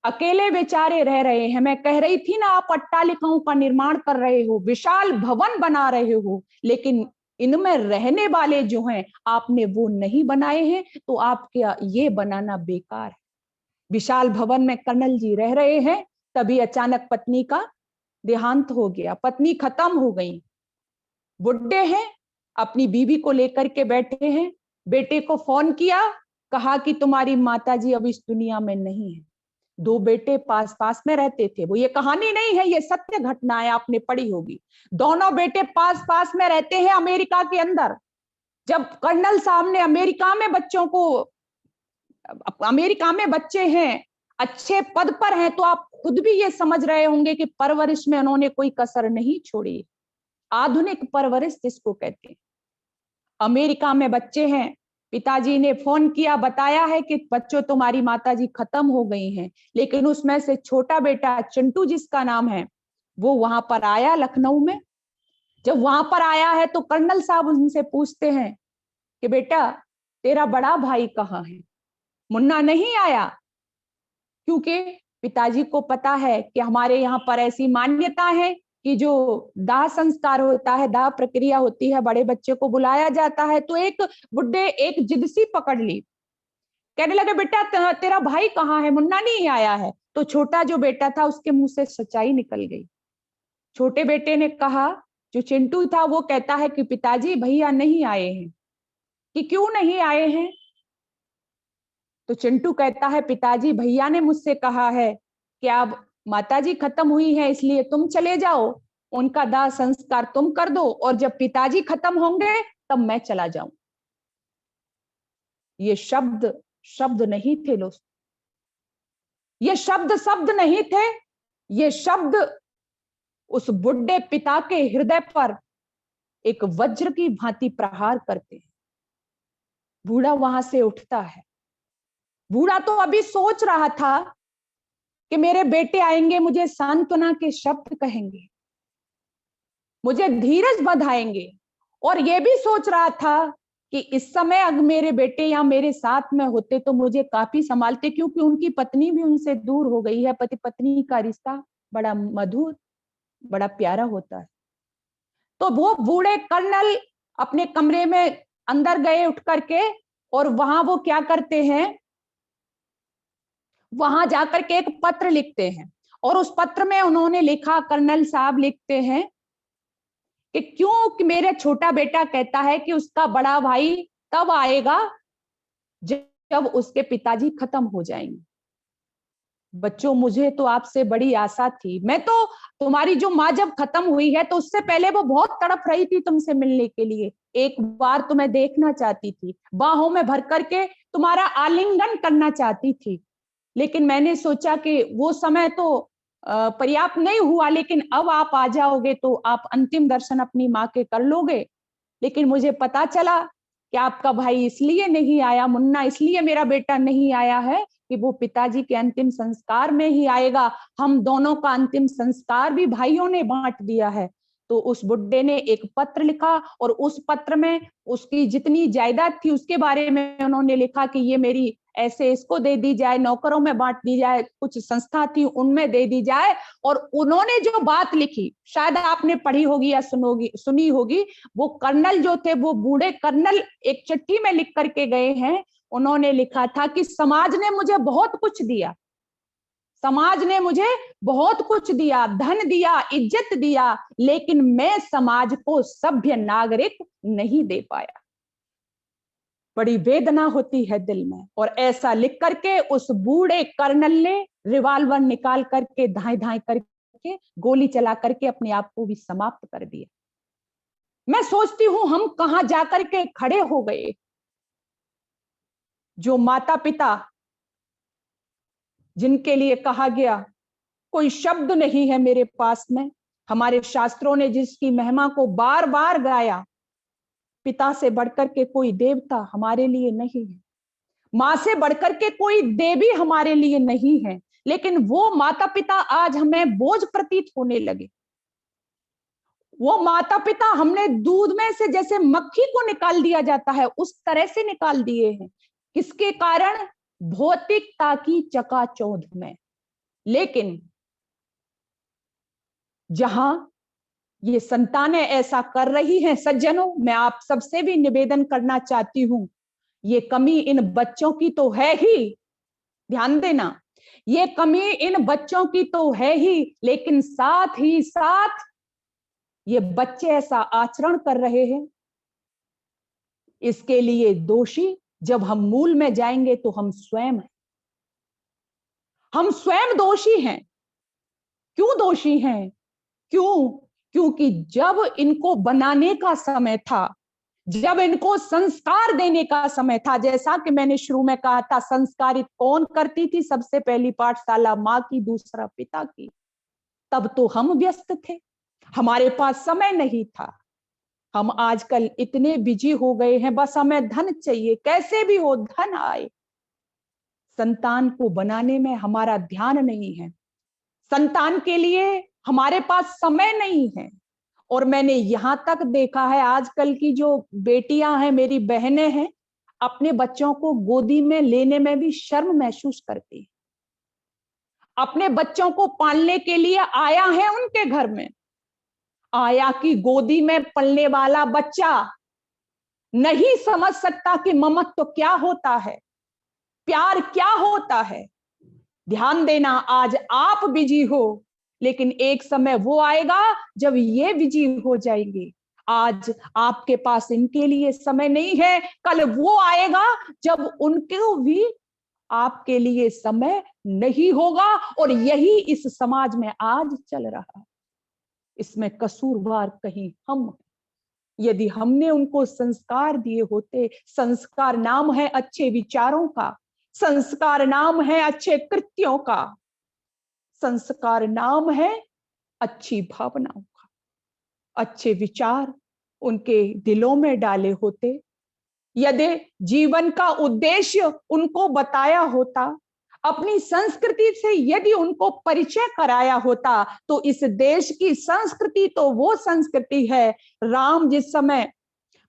अकेले बेचारे रह रहे हैं। मैं कह रही थी ना, आप अट्टालिकाओं का निर्माण कर रहे हो, विशाल भवन बना रहे हो, लेकिन इनमें रहने वाले जो हैं आपने वो नहीं बनाए हैं, तो आपका ये बनाना बेकार है। विशाल भवन में कर्नल जी रह रहे हैं, तभी अचानक पत्नी का देहांत हो गया, पत्नी खत्म हो गई, बुढ़े हैं, अपनी बीवी को लेकर के बैठे हैं, बेटे को फोन किया, कहा कि तुम्हारी माताजी अब इस दुनिया में नहीं है। 2 बेटे पास पास में रहते थे, वो ये कहानी नहीं है, ये सत्य घटना है, आपने पढ़ी होगी। दोनों बेटे पास पास में रहते हैं अमेरिका के अंदर। जब कर्नल साहब ने अमेरिका में बच्चों को, अमेरिका में बच्चे हैं, अच्छे पद पर हैं, तो आप खुद भी ये समझ रहे होंगे कि परवरिश में उन्होंने कोई कसर नहीं छोड़ी। आधुनिक परवरिश जिसको कहते हैं। अमेरिका में बच्चे हैं, पिताजी ने फोन किया, बताया है कि बच्चों तुम्हारी माताजी खत्म हो गई हैं, लेकिन उसमें से छोटा बेटा चिंटू जिसका नाम है, वो वहां पर आया लखनऊ में। जब वहां पर आया है तो कर्नल साहब उनसे पूछते हैं कि बेटा तेरा बड़ा भाई कहाँ है? मुन्ना नहीं आया, क्योंकि पिताजी को पता है कि हमारे यहाँ पर ऐसी मान्यता है कि जो दाह संस्कार होता है, दाह प्रक्रिया होती है, बड़े बच्चे को बुलाया जाता है। तो एक बुड्ढे एक जिद सी पकड़ ली, कहने लगे बेटा तेरा भाई कहाँ है? मुन्ना नहीं आया है। तो छोटा जो बेटा था उसके मुंह से सच्चाई निकल गई। छोटे बेटे ने कहा, जो चिंटू था वो कहता है कि पिताजी भैया नहीं आए हैं। कि क्यों नहीं आए हैं? तो चिंटू कहता है पिताजी भैया ने मुझसे कहा है कि अब माताजी खत्म हुई है, इसलिए तुम चले जाओ, उनका दाह संस्कार तुम कर दो, और जब पिताजी खत्म होंगे तब मैं चला जाऊं। ये शब्द शब्द नहीं थे दोस्तों, ये शब्द शब्द नहीं थे, ये शब्द उस बुढ़े पिता के हृदय पर एक वज्र की भांति प्रहार करते हैं। बूढ़ा वहां से उठता है। बूढ़ा तो अभी सोच रहा था कि मेरे बेटे आएंगे, मुझे सांत्वना के शब्द कहेंगे, मुझे धीरज बंधाएंगे, और ये भी सोच रहा था कि इस समय अगर मेरे बेटे या मेरे साथ में होते तो मुझे काफी संभालते, क्योंकि उनकी पत्नी भी उनसे दूर हो गई है। पति पत्नी का रिश्ता बड़ा मधुर, बड़ा प्यारा होता है। तो वो बूढ़े कर्नल अपने कमरे में अंदर गए उठ करके, और वहां वो क्या करते हैं, वहां जाकर के एक पत्र लिखते हैं। और उस पत्र में उन्होंने लिखा, कर्नल साहब लिखते हैं कि क्यों कि मेरा छोटा बेटा कहता है कि उसका बड़ा भाई तब आएगा जब उसके पिताजी खत्म हो जाएंगे। बच्चों मुझे तो आपसे बड़ी आशा थी, मैं तो तुम्हारी जो माँ जब खत्म हुई है तो उससे पहले वो बहुत तड़प रही थी तुमसे मिलने के लिए, एक बार तुम्हें देखना चाहती थी, बाहों में भर करके तुम्हारा आलिंगन करना चाहती थी, लेकिन मैंने सोचा कि वो समय तो पर्याप्त नहीं हुआ, लेकिन अब आप आ जाओगे तो आप अंतिम दर्शन अपनी माँ के कर लोगे। लेकिन मुझे पता चला कि आपका भाई इसलिए नहीं आया, मुन्ना इसलिए मेरा बेटा नहीं आया है कि वो पिताजी के अंतिम संस्कार में ही आएगा। हम दोनों का अंतिम संस्कार भी भाइयों ने बांट दिया है। तो उस बुड्ढे ने एक पत्र लिखा, और उस पत्र में उसकी जितनी जायदाद थी उसके बारे में उन्होंने लिखा कि ये मेरी ऐसे इसको दे दी जाए, नौकरों में बांट दी जाए, कुछ संस्था थी उनमें दे दी जाए। और उन्होंने जो बात लिखी शायद आपने पढ़ी होगी या सुनी होगी, वो कर्नल जो थे, वो बूढ़े कर्नल एक चिट्ठी में लिख करके गए हैं। उन्होंने लिखा था कि समाज ने मुझे बहुत कुछ दिया, समाज ने मुझे बहुत कुछ दिया, धन दिया, इज्जत दिया, लेकिन मैं समाज को सभ्य नागरिक नहीं दे पाया। बड़ी वेदना होती है दिल में। और ऐसा लिख करके उस बूढ़े कर्नल ने रिवाल्वर निकाल करके धाए धाए करके गोली चला करके अपने आप को भी समाप्त कर दिया। मैं सोचती हूं हम कहां जाकर के खड़े हो गए। जो माता पिता जिनके लिए कहा गया कोई शब्द नहीं है मेरे पास में, हमारे शास्त्रों ने जिसकी महिमा को बार बार गाया, पिता से बढ़कर के कोई देवता हमारे लिए नहीं है, माँ से बढ़कर के कोई देवी हमारे लिए नहीं है, लेकिन वो माता पिता आज हमें बोझ प्रतीत होने लगे। वो माता पिता हमने दूध में से जैसे मक्खी को निकाल दिया जाता है उस तरह से निकाल दिए हैं। किसके कारण? भौतिकता की चकाचौंध में। लेकिन जहां ये संतानें ऐसा कर रही हैं, सज्जनों मैं आप सबसे भी निवेदन करना चाहती हूं, ये कमी इन बच्चों की तो है ही, ध्यान देना, ये कमी इन बच्चों की तो है ही, लेकिन साथ ही साथ ये बच्चे ऐसा आचरण कर रहे हैं इसके लिए दोषी जब हम मूल में जाएंगे तो हम स्वयं हैं। हम स्वयं दोषी हैं। क्यों दोषी हैं? क्यों? क्योंकि जब इनको बनाने का समय था, जब इनको संस्कार देने का समय था, जैसा कि मैंने शुरू में कहा था, संस्कारित कौन करती थी? सबसे पहली पाठशाला माँ की, दूसरा पिता की। तब तो हम व्यस्त थे, हमारे पास समय नहीं था। हम आजकल इतने बिजी हो गए हैं, बस हमें धन चाहिए, कैसे भी हो धन आए। संतान को बनाने में हमारा ध्यान नहीं है, संतान के लिए हमारे पास समय नहीं है। और मैंने यहां तक देखा है, आजकल की जो बेटियां हैं, मेरी बहनें हैं, अपने बच्चों को गोदी में लेने में भी शर्म महसूस करती है। अपने बच्चों को पालने के लिए आया है उनके घर में, आया की गोदी में पलने वाला बच्चा नहीं समझ सकता कि ममत्व तो क्या होता है, प्यार क्या होता है। ध्यान देना, आज आप बिजी हो, लेकिन एक समय वो आएगा जब ये बिजी हो जाएंगे। आज आपके पास इनके लिए समय नहीं है, कल वो आएगा जब उनको भी आपके लिए समय नहीं होगा। और यही इस समाज में आज चल रहा है। इसमें कसूरवार कहीं हम हैं। यदि हमने उनको संस्कार दिए होते, संस्कार नाम है अच्छे विचारों का, संस्कार नाम है अच्छे कृत्यों का, संस्कार नाम है अच्छी भावनाओं का, अच्छे विचार उनके दिलों में डाले होते, यदि जीवन का उद्देश्य उनको बताया होता, अपनी संस्कृति से यदि उनको परिचय कराया होता, तो इस देश की संस्कृति तो वो संस्कृति है। राम जिस समय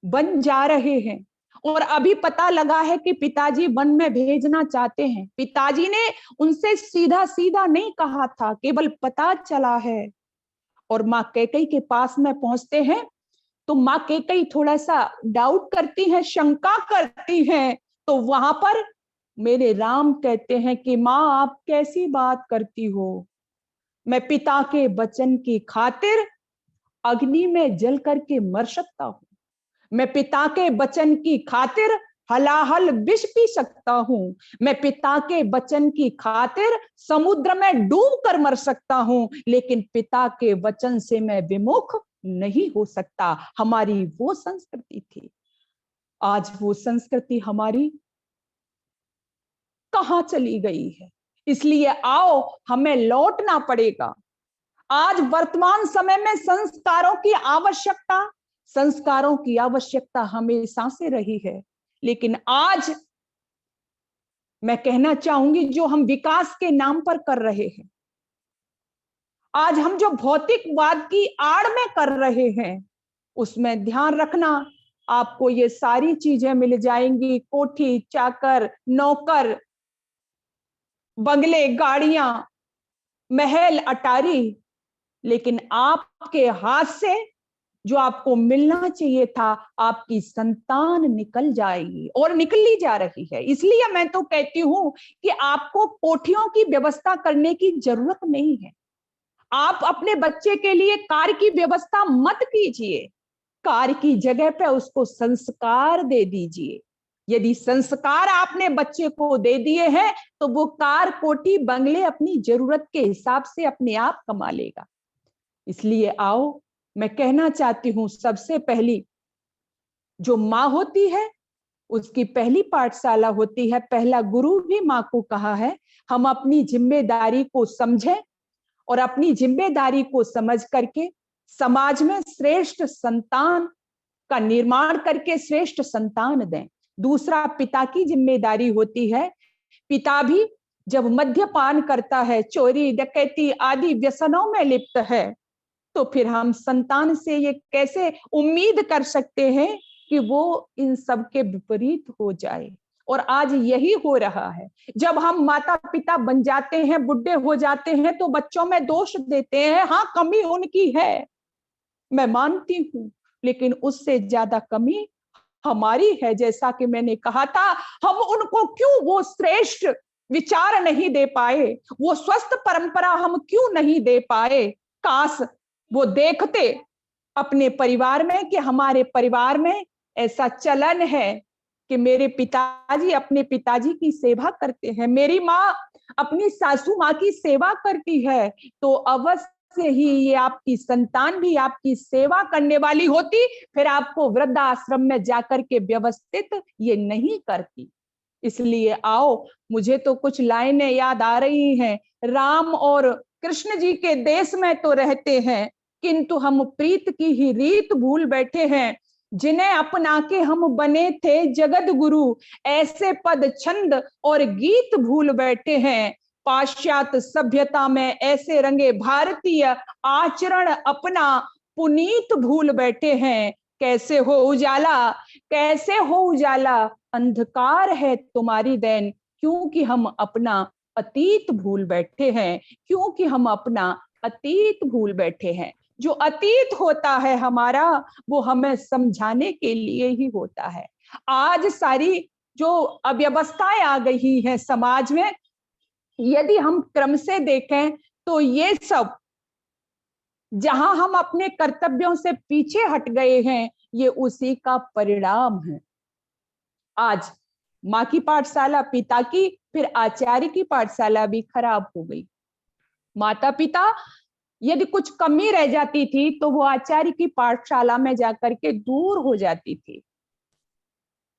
वन जा रहे हैं और अभी पता लगा है कि पिताजी वन में भेजना चाहते हैं, पिताजी ने उनसे सीधा सीधा नहीं कहा था, केवल पता चला है। और माँ कैकेयी के पास में पहुंचते हैं तो माँ कैकेयी थोड़ा सा डाउट करती हैं, शंका करती हैं। तो वहां पर मेरे राम कहते हैं कि माँ आप कैसी बात करती हो, मैं पिता के वचन की खातिर अग्नि में जल करके मर सकता हूं, मैं पिता के वचन की खातिर हलाहल विष पी सकता हूं, मैं पिता के वचन की खातिर समुद्र में डूब कर मर सकता हूं, लेकिन पिता के वचन से मैं विमुख नहीं हो सकता। हमारी वो संस्कृति थी। आज वो संस्कृति हमारी कहां चली गई है? इसलिए आओ हमें लौटना पड़ेगा। आज वर्तमान समय में संस्कारों की आवश्यकता हमेशा से रही है, लेकिन आज मैं कहना चाहूंगी जो हम विकास के नाम पर कर रहे हैं, आज हम जो भौतिकवाद की आड़ में कर रहे हैं, उसमें ध्यान रखना, आपको ये सारी चीजें मिल जाएंगी, कोठी चाकर नौकर, बंगले गाड़ियां, महल अटारी, लेकिन आपके हाथ से जो आपको मिलना चाहिए था, आपकी संतान निकल जाएगी और निकली जा रही है। इसलिए मैं तो कहती हूं कि आपको कोठियों की व्यवस्था करने की जरूरत नहीं है। आप अपने बच्चे के लिए कार की व्यवस्था मत कीजिए, कार की जगह पे उसको संस्कार दे दीजिए। यदि संस्कार आपने बच्चे को दे दिए हैं तो वो कार कोठी बंगले अपनी जरूरत के हिसाब से अपने आप कमा लेगा। इसलिए आओ, मैं कहना चाहती हूं, सबसे पहली जो माँ होती है उसकी पहली पाठशाला होती है, पहला गुरु भी माँ को कहा है। हम अपनी जिम्मेदारी को समझें और अपनी जिम्मेदारी को समझ करके समाज में श्रेष्ठ संतान का निर्माण करके श्रेष्ठ संतान दें। दूसरा पिता की जिम्मेदारी होती है। पिता भी जब मद्यपान करता है, चोरी डकैती आदि व्यसनों में लिप्त है, तो फिर हम संतान से ये कैसे उम्मीद कर सकते हैं कि वो इन सब के विपरीत हो जाए। और आज यही हो रहा है। जब हम माता पिता बन जाते हैं, बुढ़े हो जाते हैं, तो बच्चों में दोष देते हैं। हाँ, कमी उनकी है, मैं मानती हूं, लेकिन उससे ज्यादा कमी हमारी है। जैसा कि मैंने कहा था, हम उनको क्यों वो श्रेष्ठ विचार नहीं दे पाए, वो स्वस्थ परंपरा हम क्यों नहीं दे पाए। काश वो देखते अपने परिवार में कि हमारे परिवार में ऐसा चलन है कि मेरे पिताजी अपने पिताजी की सेवा करते हैं, मेरी माँ अपनी सासू माँ की सेवा करती है, तो अवश्य ही ये आपकी संतान भी आपकी सेवा करने वाली होती, फिर आपको वृद्धाश्रम में जाकर के व्यवस्थित ये नहीं करती। इसलिए आओ, मुझे तो कुछ लाइनें याद आ रही हैं। राम और कृष्ण जी के देश में तो रहते हैं, किंतु हम प्रीत की ही रीत भूल बैठे हैं। जिन्हें अपना के हम बने थे जगत गुरु, ऐसे पद छंद और गीत भूल बैठे हैं। पाश्चात्य सभ्यता में ऐसे रंगे भारतीय आचरण अपना पुनीत भूल बैठे हैं। कैसे हो उजाला, कैसे हो उजाला, अंधकार है तुम्हारी देन, क्योंकि हम अपना अतीत भूल बैठे हैं, क्योंकि हम अपना अतीत भूल बैठे हैं। जो अतीत होता है हमारा, वो हमें समझाने के लिए ही होता है। आज सारी जो अव्यवस्थाएं आ गई हैं समाज में, यदि हम क्रम से देखें तो ये सब जहां हम अपने कर्तव्यों से पीछे हट गए हैं, ये उसी का परिणाम है। आज माँ की पाठशाला, पिता की, फिर आचार्य की पाठशाला भी खराब हो गई। माता पिता यदि कुछ कमी रह जाती थी तो वो आचार्य की पाठशाला में जाकर के दूर हो जाती थी।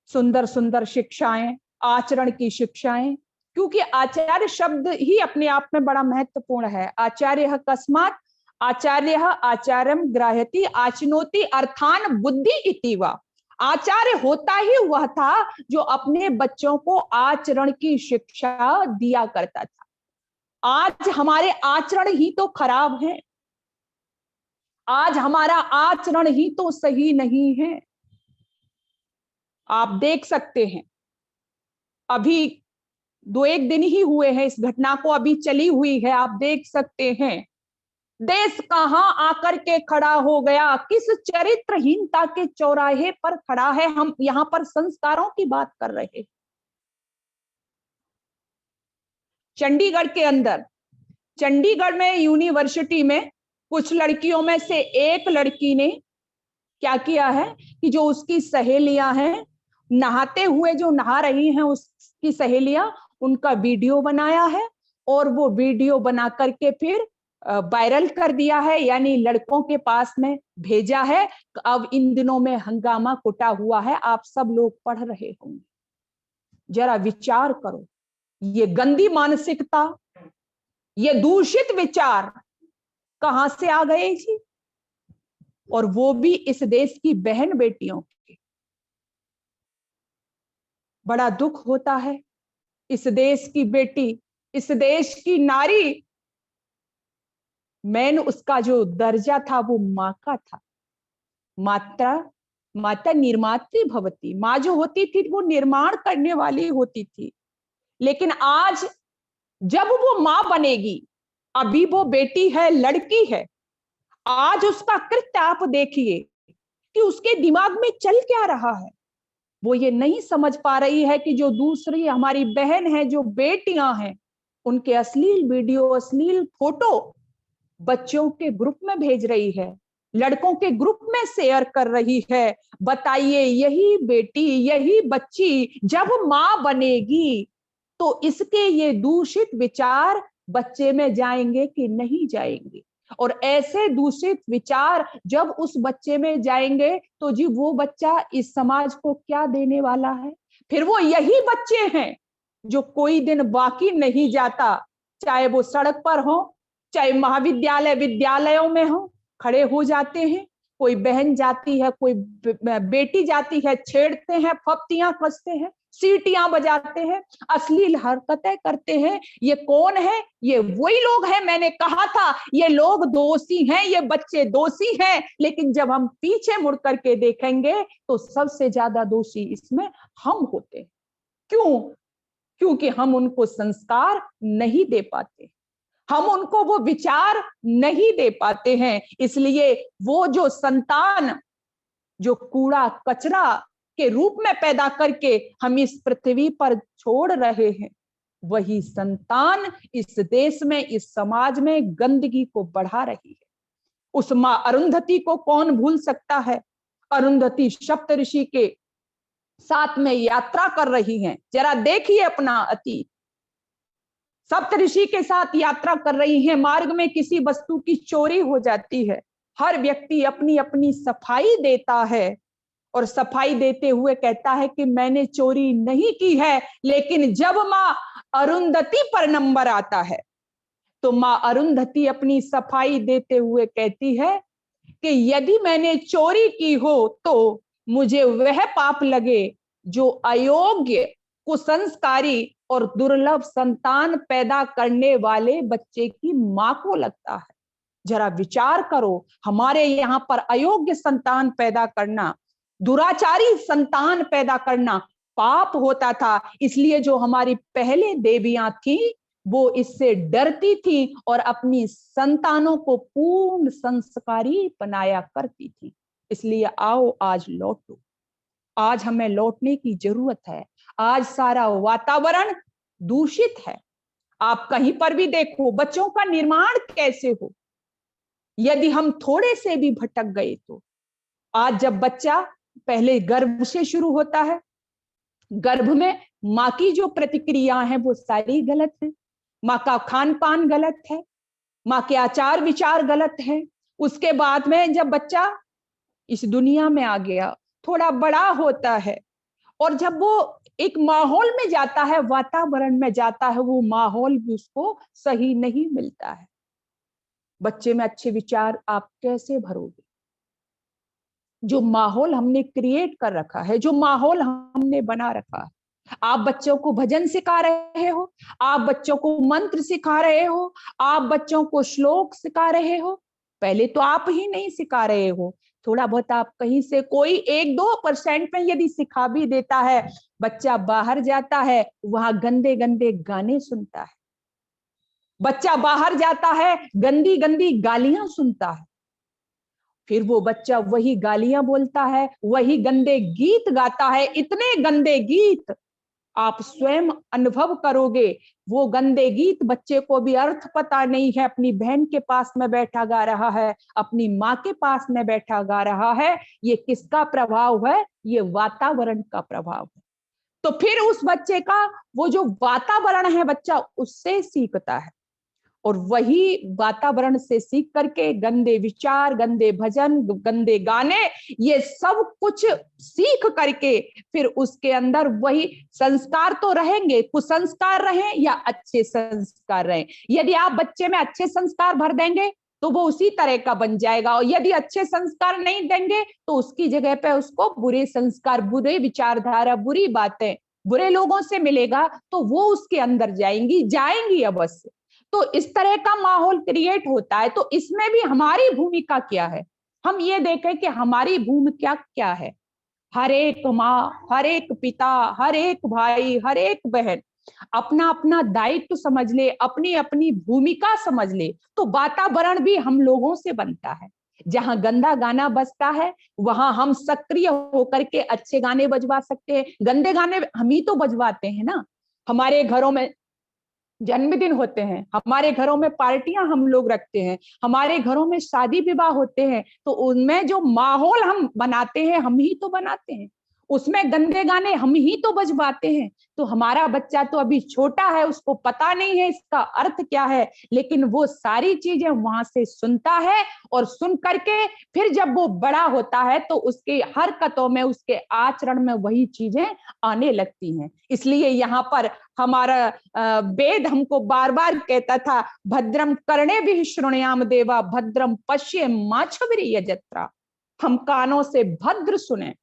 सुंदर सुंदर शिक्षाएं, आचरण की शिक्षाएं, क्योंकि आचार्य शब्द ही अपने आप में बड़ा महत्वपूर्ण है। आचार्य कस्मात्, आचार्य आचार्यम ग्राह्यति आचनोति अर्थान बुद्धि इति वा। आचार्य होता ही वह था जो अपने बच्चों को आचरण की शिक्षा दिया करता था। आज हमारे आचरण ही तो खराब है, आज हमारा आचरण ही तो सही नहीं है। आप देख सकते हैं, अभी 2-1 दिन ही हुए हैं इस घटना को, अभी चली हुई है। आप देख सकते हैं देश कहां आकर के खड़ा हो गया, किस चरित्रहीनता के चौराहे पर खड़ा है। हम यहां पर संस्कारों की बात कर रहे हैं। चंडीगढ़ के अंदर, चंडीगढ़ में यूनिवर्सिटी में कुछ लड़कियों में से एक लड़की ने क्या किया है कि जो उसकी सहेलियां हैं, नहाते हुए जो नहा रही हैं उसकी सहेलियां, उनका वीडियो बनाया है और वो वीडियो बना करके फिर वायरल कर दिया है, यानी लड़कों के पास में भेजा है। अब इन दिनों में हंगामा कुटा हुआ है, आप सब लोग पढ़ रहे होंगे। जरा विचार करो, ये गंदी मानसिकता, ये दूषित विचार कहां से आ गए जी, और वो भी इस देश की बहन बेटियों के। बड़ा दुख होता है। इस देश की बेटी, इस देश की नारी, मैन उसका जो दर्जा था वो माँ का था। माता निर्मात्री भवती, माँ जो होती थी वो निर्माण करने वाली होती थी। लेकिन आज जब वो माँ बनेगी, अभी वो बेटी है, लड़की है, आज उसका कृत्य आप देखिए कि उसके दिमाग में चल क्या रहा है। वो ये नहीं समझ पा रही है कि जो दूसरी हमारी बहन है, जो बेटियां हैं, उनके अश्लील वीडियो, अश्लील फोटो बच्चों के ग्रुप में भेज रही है, लड़कों के ग्रुप में शेयर कर रही है। बताइए, यही बेटी, यही बच्ची जब मां बनेगी तो इसके ये दूषित विचार बच्चे में जाएंगे कि नहीं जाएंगे? और ऐसे दूषित विचार जब उस बच्चे में जाएंगे तो जी वो बच्चा इस समाज को क्या देने वाला है? फिर वो यही बच्चे हैं जो कोई दिन बाकी नहीं जाता, चाहे वो सड़क पर हो, चाहे महाविद्यालय विद्यालयों में हो, खड़े हो जाते हैं। कोई बहन जाती है, कोई बेटी जाती है, छेड़ते हैं, फप्तियां कसते हैं, सीटियां बजाते हैं, अश्लील हरकतें करते हैं। ये कौन है? ये वही लोग हैं, मैंने कहा था ये लोग दोषी हैं, ये बच्चे दोषी हैं। लेकिन जब हम पीछे मुड़ करके देखेंगे तो सबसे ज्यादा दोषी इसमें हम होते हैं। क्यों? क्योंकि हम उनको संस्कार नहीं दे पाते, हम उनको वो विचार नहीं दे पाते हैं। इसलिए वो जो संतान जो कूड़ा कचरा के रूप में पैदा करके हम इस पृथ्वी पर छोड़ रहे हैं, वही संतान इस देश में, इस समाज में गंदगी को बढ़ा रही है। उस मां अरुंधति को कौन भूल सकता है? अरुंधति सप्तऋषि के साथ में यात्रा कर रही हैं। जरा देखिए अपना अतीत। सप्तऋषि के साथ यात्रा कर रही हैं, मार्ग में किसी वस्तु की चोरी हो जाती है। हर व्यक्ति अपनी अपनी सफाई देता है और सफाई देते हुए कहता है कि मैंने चोरी नहीं की है। लेकिन जब मां अरुंधति पर नंबर आता है तो मां अरुंधति अपनी सफाई देते हुए कहती है कि यदि मैंने चोरी की हो तो मुझे वह पाप लगे जो अयोग्य, कुसंस्कारी और दुर्लभ संतान पैदा करने वाले बच्चे की मां को लगता है। जरा विचार करो, हमारे यहाँ पर अयोग्य संतान पैदा करना, दुराचारी संतान पैदा करना पाप होता था। इसलिए जो हमारी पहले देवियां थी वो इससे डरती थी और अपनी संतानों को पूर्ण संस्कारी बनाया करती थी। इसलिए आओ आज लौटो, आज हमें लौटने की जरूरत है। आज सारा वातावरण दूषित है। आप कहीं पर भी देखो बच्चों का निर्माण कैसे हो, यदि हम थोड़े से भी भटक गए तो। आज जब बच्चा पहले गर्भ से शुरू होता है, गर्भ में माँ की जो प्रतिक्रिया है वो सारी गलत है। माँ का खान पान गलत है, माँ के आचार विचार गलत है। उसके बाद में जब बच्चा इस दुनिया में आ गया, थोड़ा बड़ा होता है और जब वो एक माहौल में जाता है, वातावरण में जाता है, वो माहौल भी उसको सही नहीं मिलता है। बच्चे में अच्छे विचार आप कैसे भरोगे? जो माहौल हमने क्रिएट कर रखा है, जो माहौल हमने बना रखा है। आप बच्चों को भजन सिखा रहे हो, आप बच्चों को मंत्र सिखा रहे हो, आप बच्चों को श्लोक सिखा रहे हो। पहले तो आप ही नहीं सिखा रहे हो, थोड़ा बहुत आप कहीं से कोई 1-2% में यदि सिखा भी देता है, बच्चा बाहर जाता है, वहां गंदे गंदे गाने सुनता है। बच्चा बाहर जाता है, गंदी गंदी गालियां सुनता है। फिर वो बच्चा वही गालियां बोलता है, वही गंदे गीत गाता है। इतने गंदे गीत आप स्वयं अनुभव करोगे। वो गंदे गीत बच्चे को भी अर्थ पता नहीं है, अपनी बहन के पास में बैठा गा रहा है, अपनी माँ के पास में बैठा गा रहा है। ये किसका प्रभाव है? ये वातावरण का प्रभाव है। तो फिर उस बच्चे का वो जो वातावरण है, बच्चा उससे सीखता है और वही वातावरण से सीख करके गंदे विचार, गंदे भजन, गंदे गाने, ये सब कुछ सीख करके फिर उसके अंदर वही संस्कार तो रहेंगे, कुसंस्कार रहें या अच्छे संस्कार रहें। यदि आप बच्चे में अच्छे संस्कार भर देंगे तो वो उसी तरह का बन जाएगा, और यदि अच्छे संस्कार नहीं देंगे तो उसकी जगह पे उसको बुरे संस्कार, बुरे विचारधारा, बुरी बातें, बुरे लोगों से मिलेगा तो वो उसके अंदर जाएंगी अवश्य। तो इस तरह का माहौल क्रिएट होता है। तो इसमें भी हमारी भूमिका क्या है? हम ये देखें कि हमारी भूमिका क्या है। हर एक माँ, हर एक पिता, हर एक भाई, हर एक बहन अपना अपना दायित्व समझ ले, अपनी अपनी भूमिका समझ ले, तो वातावरण भी हम लोगों से बनता है। जहां गंदा गाना बजता है वहां हम सक्रिय होकर के अच्छे गाने बजवा सकते हैं। गंदे गाने हम ही तो बजवाते हैं ना। हमारे घरों में जन्मदिन होते हैं, हमारे घरों में पार्टियां हम लोग रखते हैं, हमारे घरों में शादी विवाह होते हैं, तो उनमें जो माहौल हम बनाते हैं हम ही तो बनाते हैं। उसमें गंदे गाने हम ही तो बजवाते हैं। तो हमारा बच्चा तो अभी छोटा है, उसको पता नहीं है इसका अर्थ क्या है, लेकिन वो सारी चीजें वहां से सुनता है और सुन करके फिर जब वो बड़ा होता है तो उसके हरकतों में, उसके आचरण में वही चीजें आने लगती हैं। इसलिए यहाँ पर हमारा वेद हमको बार बार कहता था, भद्रम कर्णेभिः शृणुयाम देवा भद्रम पश्येम माक्षभिर्यजत्रा यजत्रा। हम कानों से भद्र सुने,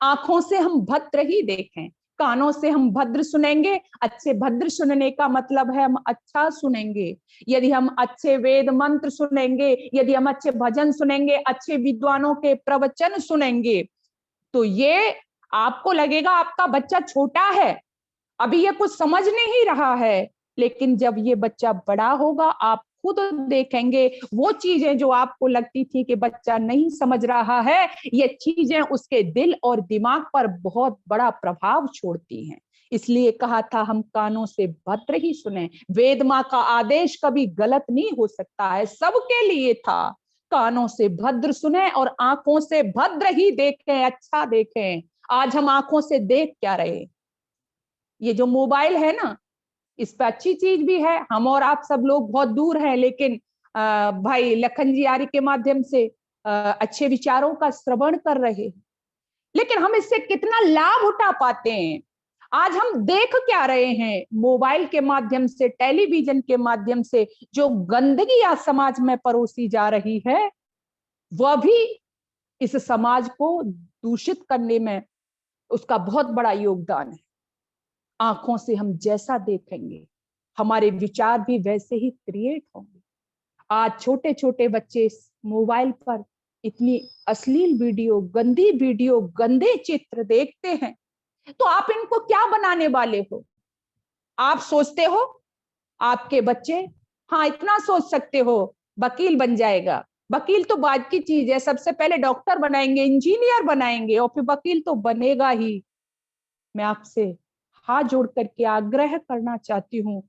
आंखों से हम भद्र ही देखें। कानों से हम भद्र सुनेंगे, अच्छे भद्र सुनने का मतलब है हम अच्छा सुनेंगे। यदि हम अच्छे वेद मंत्र सुनेंगे, यदि हम अच्छे भजन सुनेंगे, अच्छे विद्वानों के प्रवचन सुनेंगे, तो ये आपको लगेगा आपका बच्चा छोटा है, अभी ये कुछ समझ नहीं रहा है, लेकिन जब ये बच्चा बड़ा होगा आप खुद देखेंगे वो चीजें जो आपको लगती थी कि बच्चा नहीं समझ रहा है, ये चीजें उसके दिल और दिमाग पर बहुत बड़ा प्रभाव छोड़ती हैं। इसलिए कहा था हम कानों से भद्र ही सुने। वेद माँ का आदेश कभी गलत नहीं हो सकता है, सबके लिए था। कानों से भद्र सुने और आंखों से भद्र ही देखें, अच्छा देखें। आज हम आंखों से देख क्या रहे? ये जो मोबाइल है ना, इस पे अच्छी चीज भी है, हम और आप सब लोग बहुत दूर हैं, लेकिन भाई लखन जी आर्य के माध्यम से अच्छे विचारों का श्रवण कर रहे हैं, लेकिन हम इससे कितना लाभ उठा पाते हैं? आज हम देख क्या रहे हैं? मोबाइल के माध्यम से, टेलीविजन के माध्यम से जो गंदगी आज समाज में परोसी जा रही है, वह भी इस समाज को दूषित करने में उसका बहुत बड़ा योगदान है। आंखों से हम जैसा देखेंगे, हमारे विचार भी वैसे ही क्रिएट होंगे। आज छोटे छोटे बच्चे मोबाइल पर इतनी अश्लील वीडियो, गंदी वीडियो, गंदे चित्र देखते हैं, तो आप इनको क्या बनाने वाले हो? आप सोचते हो आपके बच्चे, हाँ इतना सोच सकते हो, वकील बन जाएगा। वकील तो बाद की चीज है, सबसे पहले डॉक्टर बनाएंगे, इंजीनियर बनाएंगे, और फिर वकील तो बनेगा ही। मैं आपसे हाथ जोड़ करके आग्रह करना चाहती हूँ,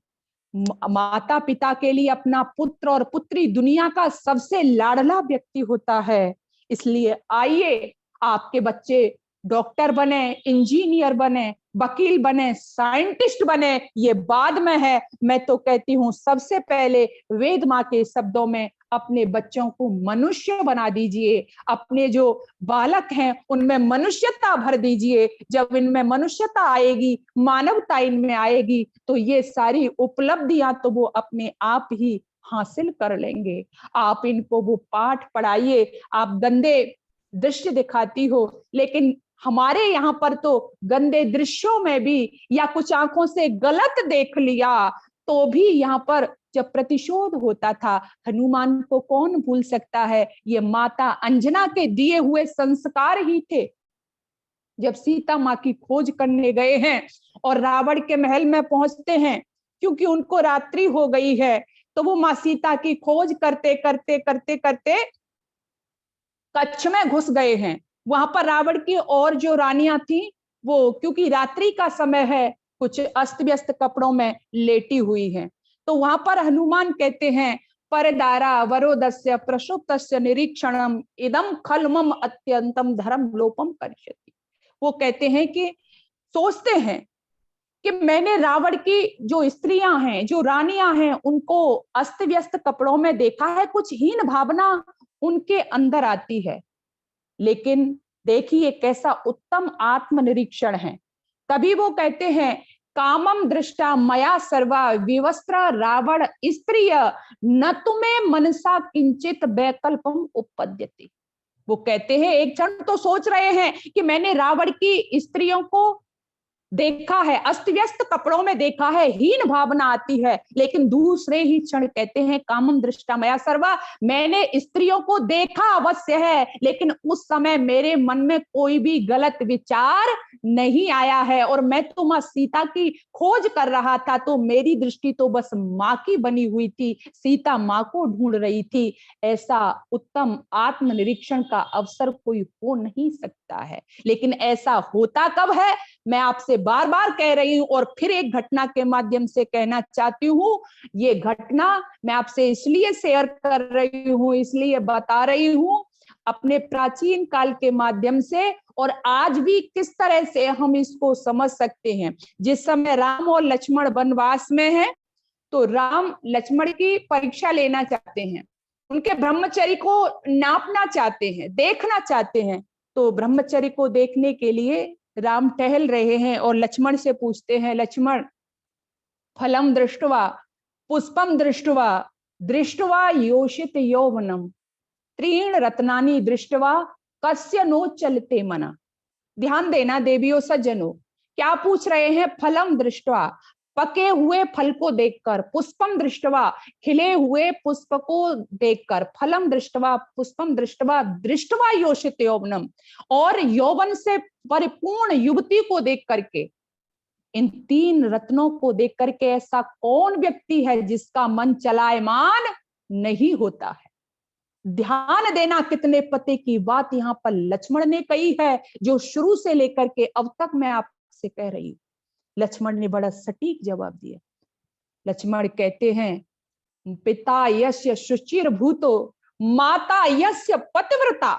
माता पिता के लिए अपना पुत्र और पुत्री दुनिया का सबसे लाडला व्यक्ति होता है। इसलिए आइए, आपके बच्चे डॉक्टर बने, इंजीनियर बने, वकील बने, साइंटिस्ट बने, ये बाद में है। मैं तो कहती हूँ सबसे पहले वेद माँ के शब्दों में अपने बच्चों को मनुष्य बना दीजिए। अपने जो बालक हैं उनमें मनुष्यता भर दीजिए। जब इनमें मनुष्यता आएगी, मानवता इनमें आएगी, तो ये सारी उपलब्धियां तो वो अपने आप ही हासिल कर लेंगे। आप इनको वो पाठ पढ़ाइए। आप गंदे दृश्य दिखाती हो, लेकिन हमारे यहाँ पर तो गंदे दृश्यों में भी, या कुछ आंखों से गलत देख लिया तो भी यहाँ पर जब प्रतिशोध होता था, हनुमान को कौन भूल सकता है? ये माता अंजना के दिए हुए संस्कार ही थे। जब सीता माँ की खोज करने गए हैं और रावण के महल में पहुंचते हैं, क्योंकि उनको रात्रि हो गई है, तो वो माँ सीता की खोज करते करते करते करते कच्छ में घुस गए हैं। वहां पर रावण की और जो रानियां थी, वो क्योंकि रात्रि का समय है, कुछ अस्त व्यस्त कपड़ों में लेटी हुई हैं। तो वहां पर हनुमान कहते हैं, परदारा वरोदस्य प्रसुप्तस्य निरीक्षणम इदम खलमम अत्यंतम धर्म लोपम करिष्यति। वो कहते हैं कि सोचते हैं कि मैंने रावण की जो स्त्रियां हैं, जो रानियां हैं, उनको अस्त व्यस्त कपड़ों में देखा है, कुछ हीन भावना उनके अंदर आती है। लेकिन देखिए कैसा उत्तम आत्मनिरीक्षण है। तभी वो कहते हैं, कामम दृष्टा मया सर्वा विवस्त्र रावण स्त्रिय न तुम्हें मनसा किंचित वैकल्पम उपपद्यते। वो कहते हैं, एक क्षण तो सोच रहे हैं कि मैंने रावण की स्त्रियों को देखा है, अस्त व्यस्त कपड़ों में देखा है, हीन भावना आती है, लेकिन दूसरे ही क्षण कहते हैं, कामम दृष्टा मया सर्वा, मैंने स्त्रियों को देखा अवश्य है, लेकिन उस समय मेरे मन में कोई भी गलत विचार नहीं आया है, और मैं तो मां सीता की खोज कर रहा था, तो मेरी दृष्टि तो बस मां की बनी हुई थी, सीता मां को ढूंढ रही थी। ऐसा उत्तम आत्मनिरीक्षण का अवसर कोई हो नहीं सकता है। लेकिन ऐसा होता कब है? मैं आपसे बार बार कह रही हूं, और फिर एक घटना के माध्यम से कहना चाहती हूं। ये घटना मैं आपसे इसलिए शेयर कर रही हूं, इसलिए बता रही हूं, अपने प्राचीन काल के माध्यम से, और आज भी किस तरह से हम इसको समझ सकते हैं। जिस समय राम और लक्ष्मण वनवास में हैं, तो राम लक्ष्मण की परीक्षा लेना चाहते हैं, उनके ब्रह्मचर्य को नापना चाहते हैं, देखना चाहते हैं। तो ब्रह्मचर्य को देखने के लिए राम टहल रहे हैं और लक्ष्मण से पूछते हैं, लक्ष्मण फलम दृष्टवा पुष्पम दृष्टवा दृष्टवा योषित यौवनम त्रीण रत्नानि दृष्टवा कस्य नो चलते मना। ध्यान देना देवियों सज्जनों, क्या पूछ रहे हैं? फलम दृष्टवा, पके हुए फल को देखकर, पुष्पम दृष्टवा, खिले हुए पुष्प को देखकर, फलम दृष्टवा पुष्पम दृष्टवा दृष्टवा योषित यौवनम, और यौवन से परिपूर्ण युवती को देख करके, इन तीन रत्नों को देख करके ऐसा कौन व्यक्ति है जिसका मन चलायमान नहीं होता है? ध्यान देना, कितने पते की बात यहाँ पर लक्ष्मण ने कही है, जो शुरू से लेकर के अब तक मैं आपसे कह रही हूं। लक्ष्मण ने बड़ा सटीक जवाब दिया। लक्ष्मण कहते हैं, पिता यस्य शुचिर भूतो माता यस्य पतिव्रता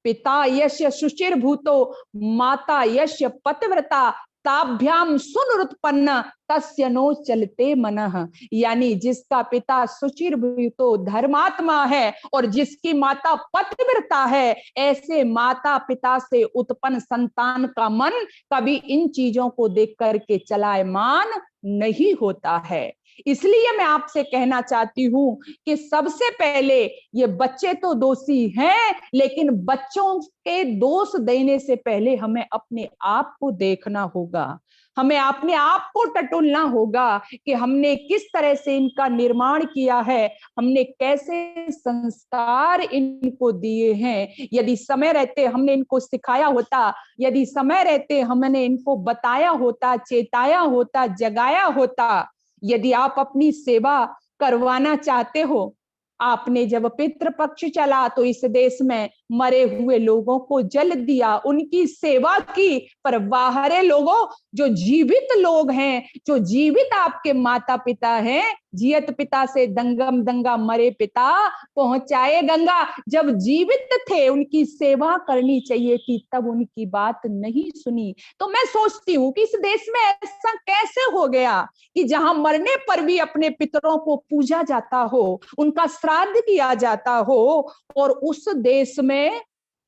पिता यस्य शुचिर्भूतो माता यस्य पतिव्रता ताभ्याम सुनुरुत्पन्न तस्य नो चलते मनः। यानी जिसका पिता शुचिर्भूतो धर्मात्मा है और जिसकी माता पतिव्रता है, ऐसे माता पिता से उत्पन्न संतान का मन कभी इन चीजों को देख करके चलायमान नहीं होता है। इसलिए मैं आपसे कहना चाहती हूं कि सबसे पहले ये बच्चे तो दोषी हैं, लेकिन बच्चों के दोष देने से पहले हमें अपने आप को देखना होगा, हमें अपने आप को टटोलना होगा कि हमने किस तरह से इनका निर्माण किया है, हमने कैसे संस्कार इनको दिए हैं। यदि समय रहते हमने इनको सिखाया होता, यदि समय रहते हमने इनको बताया होता, चेताया होता, जगाया होता। यदि आप अपनी सेवा करवाना चाहते हो, आपने जब पितृपक्ष चला तो इस देश में मरे हुए लोगों को जल दिया, उनकी सेवा की, पर बाहरे लोगों जो जीवित लोग हैं, जो जीवित आपके माता पिता हैं, जियत पिता से दंगम दंगा मरे पिता पहुंचाए गंगा। जब जीवित थे उनकी सेवा करनी चाहिए थी, तब उनकी बात नहीं सुनी। तो मैं सोचती हूँ कि इस देश में ऐसा कैसे हो गया कि जहां मरने पर भी अपने पितरों को पूजा जाता हो, उनका श्राद्ध किया जाता हो, और उस देश में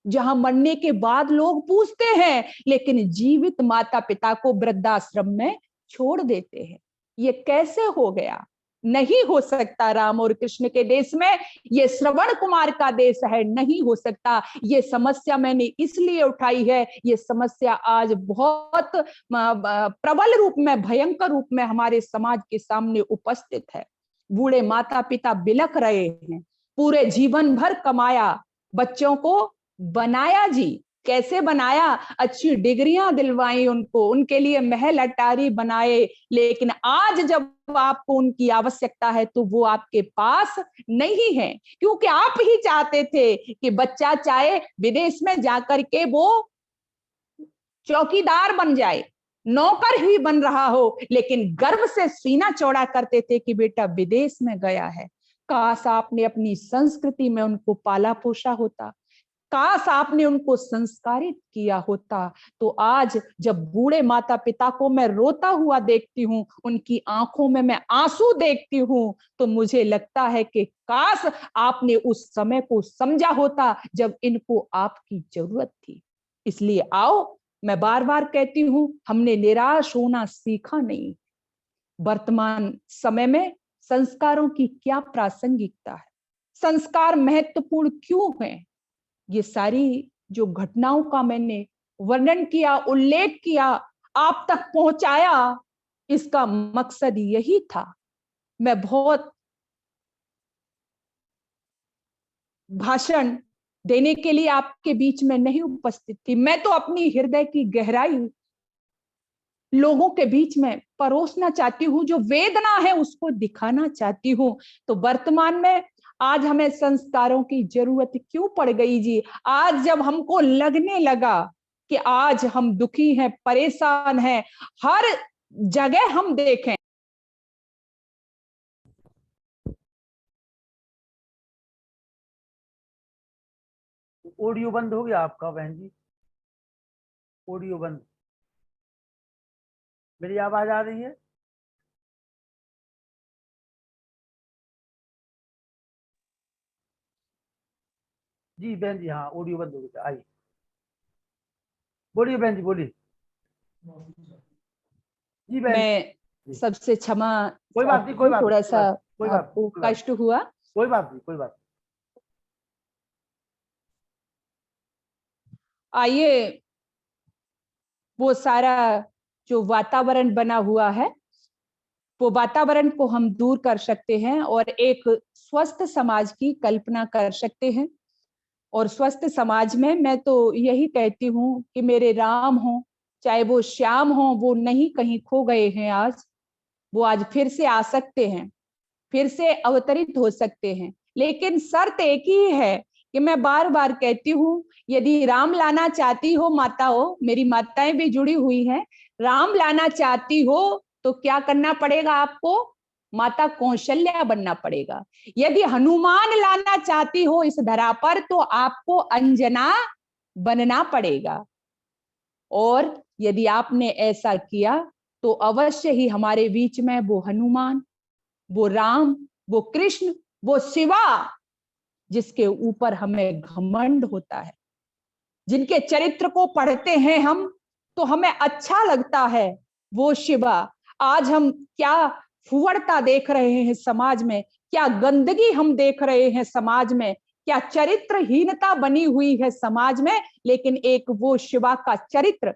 जहां मरने के बाद लोग पूछते हैं, लेकिन जीवित माता पिता को वृद्धाश्रम में छोड़ देते हैं। ये कैसे हो गया? नहीं हो सकता। राम और कृष्ण के देश में, ये श्रवण कुमार का देश है, नहीं हो सकता। ये समस्या मैंने इसलिए उठाई है, ये समस्या आज बहुत प्रबल रूप में, भयंकर रूप में हमारे समाज के सामने उपस्थित है। बूढ़े माता पिता बिलख रहे हैं, पूरे जीवन भर कमाया, बच्चों को बनाया जी, कैसे बनाया? अच्छी डिग्रियां दिलवाई उनको, उनके लिए महल अटारी बनाए, लेकिन आज जब आपको उनकी आवश्यकता है तो वो आपके पास नहीं है, क्योंकि आप ही चाहते थे कि बच्चा चाहे विदेश में जाकर के वो चौकीदार बन जाए, नौकर ही बन रहा हो, लेकिन गर्व से सीना चौड़ा करते थे कि बेटा विदेश में गया है। काश आपने अपनी संस्कृति में उनको पाला पोसा होता, काश आपने उनको संस्कारित किया होता। तो आज जब बूढ़े माता पिता को मैं रोता हुआ देखती हूँ, उनकी आंखों में मैं आंसू देखती हूँ, तो मुझे लगता है कि काश आपने उस समय को समझा होता जब इनको आपकी जरूरत थी। इसलिए आओ, मैं बार बार कहती हूँ, हमने निराश होना सीखा नहीं। वर्तमान समय में संस्कारों की क्या प्रासंगिकता है, संस्कार महत्वपूर्ण क्यों है, ये सारी जो घटनाओं का मैंने वर्णन किया, उल्लेख किया, आप तक पहुंचाया, इसका मकसद यही था। मैं बहुत भाषण देने के लिए आपके बीच में नहीं उपस्थित थी, मैं तो अपनी हृदय की गहराई लोगों के बीच में परोसना चाहती हूँ, जो वेदना है उसको दिखाना चाहती हूँ। तो वर्तमान में आज हमें संस्कारों की जरूरत क्यों पड़ गई जी? आज जब हमको लगने लगा कि आज हम दुखी हैं, परेशान हैं, हर जगह हम देखें, ऑडियो बंद हो गया आपका बहन जी, ऑडियो बंद। मेरी आवाज आ रही है? जी बहन जी, हाँ ऑडियो बंद हो गया। आइए बोलिए बहन जी, बोलिए। जी बहन। मैं सबसे क्षमा, कोई बात नहीं, कोई बात थोड़ा सा कोई बात आपको कष्ट हुआ। कोई बात नहीं, कोई बात। आइए, वो सारा जो वातावरण बना हुआ है, वो वातावरण को हम दूर कर सकते हैं और एक स्वस्थ समाज की कल्पना कर सकते हैं। और स्वस्थ समाज में मैं तो यही कहती हूँ कि मेरे राम हो, चाहे वो श्याम हो, वो नहीं कहीं खो गए हैं आज, वो आज फिर से आ सकते हैं, फिर से अवतरित हो सकते हैं। लेकिन शर्त एक ही है कि मैं बार बार कहती हूँ, यदि राम लाना चाहती हो माताओं, मेरी माताएं भी जुड़ी हुई हैं, राम लाना चाहती हो तो क्या करना पड़ेगा आपको? माता कौशल्या बनना पड़ेगा। यदि हनुमान लाना चाहती हो इस धरा पर तो आपको अंजना बनना पड़ेगा। और यदि आपने ऐसा किया तो अवश्य ही हमारे बीच में वो हनुमान, वो राम, वो कृष्ण, वो शिवा, जिसके ऊपर हमें घमंड होता है, जिनके चरित्र को पढ़ते हैं हम तो हमें अच्छा लगता है, वो शिवा। आज हम क्या फुहड़ता देख रहे हैं समाज में, क्या गंदगी हम देख रहे हैं समाज में, क्या चरित्रहीनता बनी हुई है समाज में, लेकिन एक वो शिवा का चरित्र,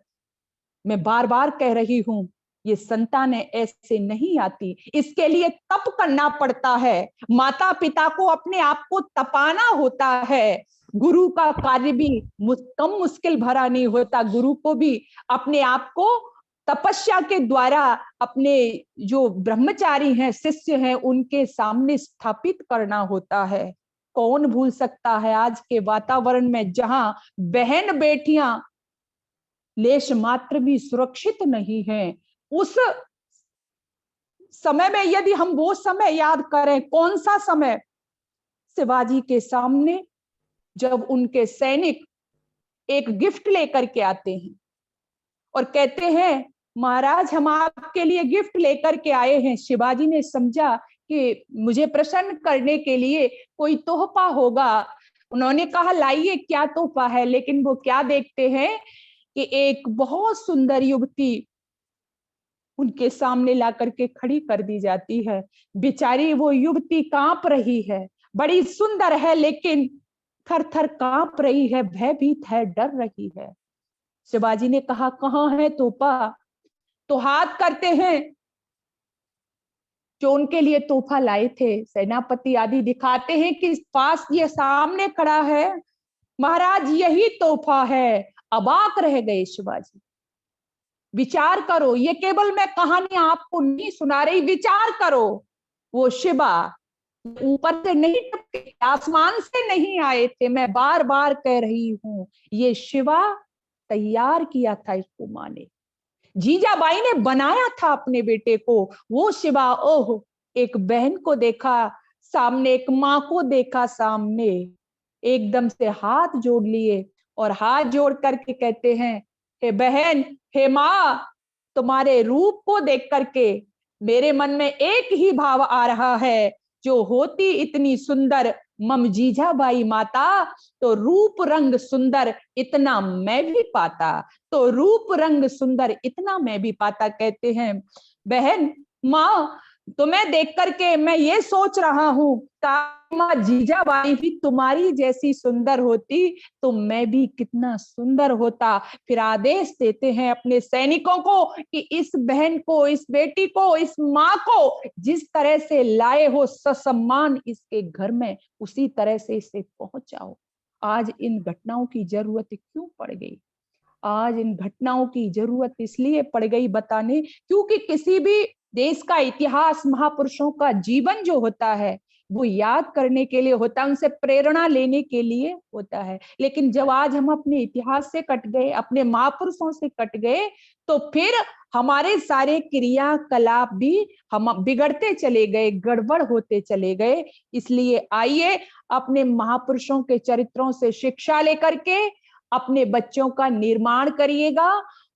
मैं बार बार कह रही हूं, ये संतानें ऐसे नहीं आती, इसके लिए तप करना पड़ता है। माता पिता को अपने आप को तपाना होता है। गुरु का कार्य भी कम मुश्किल भरा नहीं होता, गुरु को भी अपने आप को तपस्या के द्वारा अपने जो ब्रह्मचारी हैं, शिष्य हैं, उनके सामने स्थापित करना होता है। कौन भूल सकता है आज के वातावरण में जहां बहन बेटियां लेश मात्र भी सुरक्षित नहीं है, उस समय में यदि हम वो समय याद करें, कौन सा समय, शिवाजी के सामने जब उनके सैनिक एक गिफ्ट लेकर के आते हैं और कहते हैं महाराज हम आपके लिए गिफ्ट लेकर के आए हैं। शिवाजी ने समझा कि मुझे प्रसन्न करने के लिए कोई तोहफा होगा। उन्होंने कहा लाइए क्या तोहफा है, लेकिन वो क्या देखते हैं कि एक बहुत सुंदर युवती उनके सामने ला करके खड़ी कर दी जाती है। बेचारी वो युवती कांप रही है, बड़ी सुंदर है लेकिन थर थर कांप रही है, भयभीत है, डर रही है। शिवाजी ने कहा कहाँ है तोहफा? तो हाथ करते हैं जो उनके लिए तोहफा लाए थे, सेनापति आदि दिखाते हैं कि पास ये सामने खड़ा है, महाराज यही तोहफा है। अबाक रह गए शिवाजी। विचार करो, ये केवल मैं कहानी आपको नहीं सुना रही, विचार करो। वो शिवा ऊपर से नहीं टपके, आसमान से नहीं आए थे, मैं बार बार कह रही हूं, ये शिवा तैयार किया था इसको माँ ने, जीजाबाई ने बनाया था अपने बेटे को। वो शिवा, ओह, एक बहन को देखा सामने, एक माँ को देखा सामने, एकदम से हाथ जोड़ लिए और हाथ जोड़ करके कहते हैं हे बहन, हे माँ, तुम्हारे रूप को देख करके मेरे मन में एक ही भाव आ रहा है, जो होती इतनी सुंदर मम जीजाबाई माता, तो रूप रंग सुंदर इतना मैं भी पाता, तो रूप रंग सुंदर इतना मैं भी पाता। कहते हैं बहन, माँ, तो मैं देख करके मैं ये सोच रहा हूं, माँ जीजाबाई भी तुम्हारी जैसी सुंदर होती तो मैं भी कितना सुंदर होता। फिर आदेश देते हैं अपने सैनिकों को कि इस बहन को, इस बेटी को, इस माँ को जिस तरह से लाए हो ससम्मान इसके घर में, उसी तरह से इसे पहुंचाओ। आज इन घटनाओं की जरूरत क्यों पड़ गई? आज इन घटनाओं की जरूरत इसलिए पड़ गई बताने, क्योंकि किसी भी देश का इतिहास, महापुरुषों का जीवन जो होता है वो याद करने के लिए होता है, उनसे प्रेरणा लेने के लिए होता है। लेकिन जब आज हम अपने इतिहास से कट गए, अपने महापुरुषों से कट गए, तो फिर हमारे सारे क्रियाकलाप भी हम बिगड़ते चले गए, गड़बड़ होते चले गए। इसलिए आइए अपने महापुरुषों के चरित्रों से शिक्षा लेकर के अपने बच्चों का निर्माण करिएगा।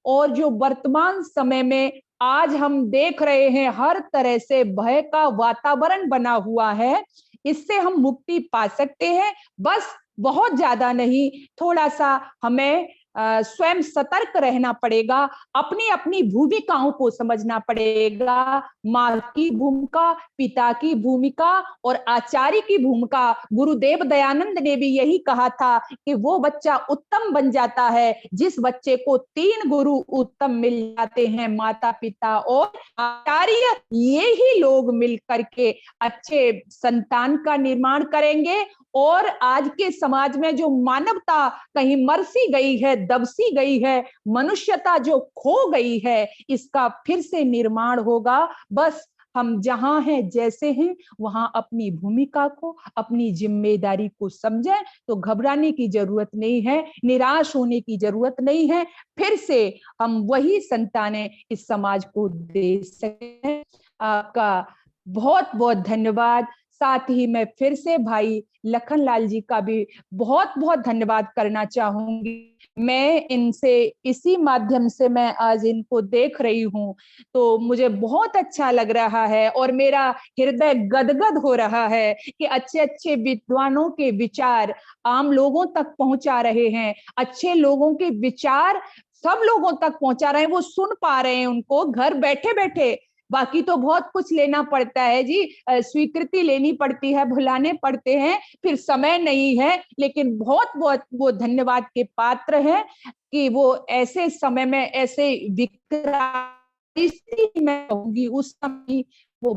और जो वर्तमान समय में आज हम देख रहे हैं, हर तरह से भय का वातावरण बना हुआ है, इससे हम मुक्ति पा सकते हैं। बस बहुत ज्यादा नहीं, थोड़ा सा हमें स्वयं सतर्क रहना पड़ेगा, अपनी अपनी भूमिकाओं को समझना पड़ेगा। माँ की भूमिका, पिता की भूमिका और आचार्य की भूमिका। गुरुदेव दयानंद ने भी यही कहा था कि वो बच्चा उत्तम बन जाता है जिस बच्चे को 3 गुरु उत्तम मिल जाते हैं, माता पिता और आचार्य। ये ही लोग मिल करके अच्छे संतान का निर्माण करेंगे। और आज के समाज में जो मानवता कहीं मरसी गई है, दबसी गई है, मनुष्यता जो खो गई है, इसका फिर से निर्माण होगा। बस हम जहां हैं, जैसे हैं, वहां अपनी भूमिका को, अपनी जिम्मेदारी को समझें तो घबराने की जरूरत नहीं है, निराश होने की जरूरत नहीं है। फिर से हम वही संतानें इस समाज को दे सकें। आपका बहुत बहुत धन्यवाद। साथ ही मैं फिर से भाई लखनलाल जी का भी बहुत बहुत धन्यवाद करना चाहूंगी। मैं इनसे इसी माध्यम से मैं आज इनको देख रही हूँ तो मुझे बहुत अच्छा लग रहा है और मेरा हृदय गदगद हो रहा है कि अच्छे अच्छे विद्वानों के विचार आम लोगों तक पहुंचा रहे हैं, अच्छे लोगों के विचार सब लोगों तक पहुंचा रहे हैं, वो सुन पा रहे हैं उनको घर बैठे बैठे। बाकी तो बहुत कुछ लेना पड़ता है जी, स्वीकृति लेनी पड़ती है, भुलाने पड़ते हैं, फिर समय नहीं है, लेकिन बहुत बहुत वो धन्यवाद के पात्र हैं कि वो ऐसे समय में ऐसे विकराल मैं कहूंगी उस समय वो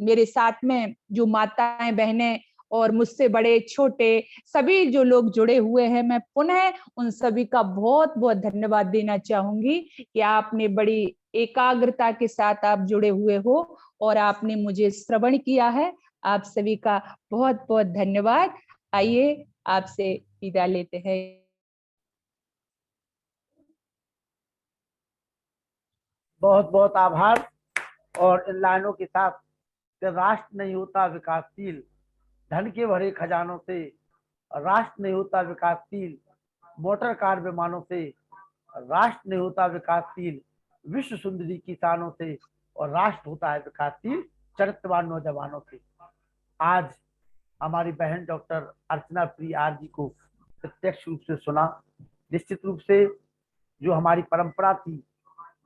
मेरे साथ में जो माताएं बहनें और मुझसे बड़े छोटे सभी जो लोग जुड़े हुए हैं, मैं पुनः उन सभी का बहुत बहुत धन्यवाद देना चाहूंगी कि आपने बड़ी एकाग्रता के साथ आप जुड़े हुए हो और आपने मुझे श्रवण किया है। आप सभी का बहुत बहुत धन्यवाद। आइए आपसे विदा लेते हैं। बहुत बहुत आभार। और इन लाइनों के साथ कि राष्ट्र नहीं होता विकासशील धन के भरे खजानों से, राष्ट्र नहीं होता विकासशील मोटर कार विमानों से, राष्ट्र नहीं होता विकासशील विश्व सुंदरी किसानों से, और राष्ट्र होता है विकासशील चरित्रवान नौजवानों से। आज हमारी बहन डॉक्टर अर्चना प्रिय आर जी को प्रत्यक्ष रूप से सुना। निश्चित रूप से जो हमारी परंपरा थी,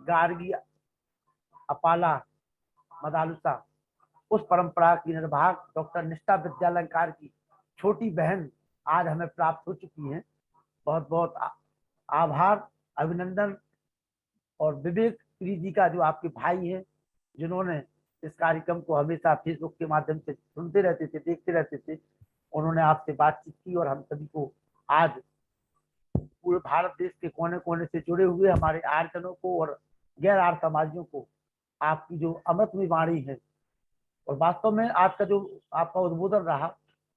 गार्गी, अपाला, मदालुसा, उस परंपरा की निर्वाहक डॉक्टर निष्ठा विद्यालंकार की छोटी बहन आज हमें प्राप्त हो चुकी हैं। बहुत बहुत आभार, अभिनंदन। और विवेक प्री जी का जो आपके भाई हैं, जिन्होंने इस कार्यक्रम को हमेशा फेसबुक के माध्यम से सुनते रहते थे, देखते रहते थे, उन्होंने आपसे बातचीत की और हम सभी को आज पूरे भारत देश के कोने कोने से जुड़े हुए हमारे आर्यजनों को और गैर आर्य समाजियों को आपकी जो अमृतमयी वाणी है, और वास्तव में आज का जो आपका उद्बोधन रहा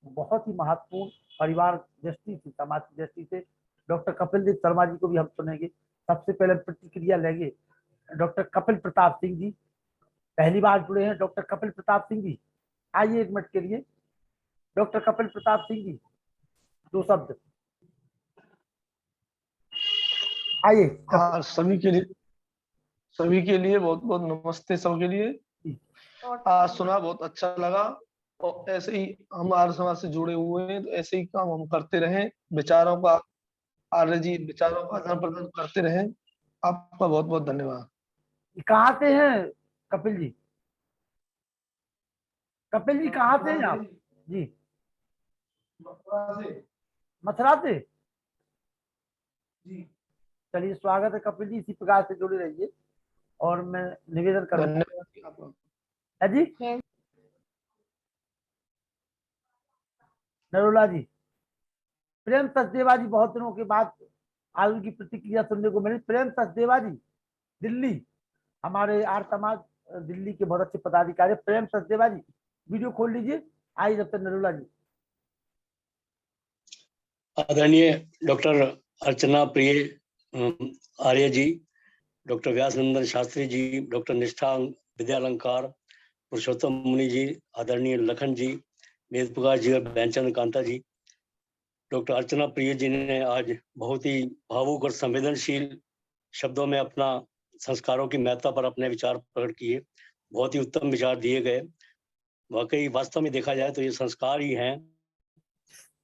बहुत ही महत्वपूर्ण परिवार दृष्टि से, समाज की दृष्टि से। डॉक्टर कपिल देव शर्मा जी को भी हम सुनेंगे। सबसे पहले प्रतिक्रिया लेंगे डॉक्टर कपिल प्रताप सिंह जी, पहली बार जुड़े हैं डॉक्टर कपिल प्रताप सिंह जी, आइए एक मिनट के लिए। डॉक्टर कपिल प्रताप सिंह जी, दो शब्द आइए। हाँ, सभी के लिए बहुत बहुत नमस्ते सबके लिए। आज सुना, बहुत अच्छा लगा। और ऐसे ही हम आर्य समाज से जुड़े हुए हैं तो ऐसे ही काम हम करते रहें, विचारों का आर्य जी विचारों का आदान प्रदान करते रहें। आपका बहुत बहुत धन्यवाद। कहाँ से हैं कपिल जी? कपिल जी कहाँ से हैं आप जी? मथुरा से जी। चलिए, स्वागत है कपिल जी, इसी प्रकार से जुड़े रहिए। और मैं निवेदन करूंगा धन्यवाद है जी नरोला जी। प्रेम सचदेवा जी, बहुत दिनों के बाद आज उनकी प्रतिक्रिया सुनने को मिली। प्रेम सचदेवा जी, दिल्ली, हमारे आर्य समाज दिल्ली के बहुत अच्छे पदाधिकारी। प्रेम सचदेवा जी, वीडियो खोल लीजिए। आइए डॉक्टर नरोला जी। आदरणीय डॉक्टर अर्चना प्रिय आर्य जी, डॉक्टर व्यासनंदन शास्त्री जी, डॉक्टर निष्ठा विद्यालंकार, पुरुषोत्तम मुनि जी, आदरणीय लखन जी, वेद प्रकाश जी और बहनचंद कांता जी। डॉक्टर अर्चना प्रिय जी ने आज बहुत ही भावुक और संवेदनशील शब्दों में अपना संस्कारों की महत्ता पर अपने विचार प्रकट किए। बहुत ही उत्तम विचार दिए गए। वाकई वास्तव में देखा जाए तो ये संस्कार ही हैं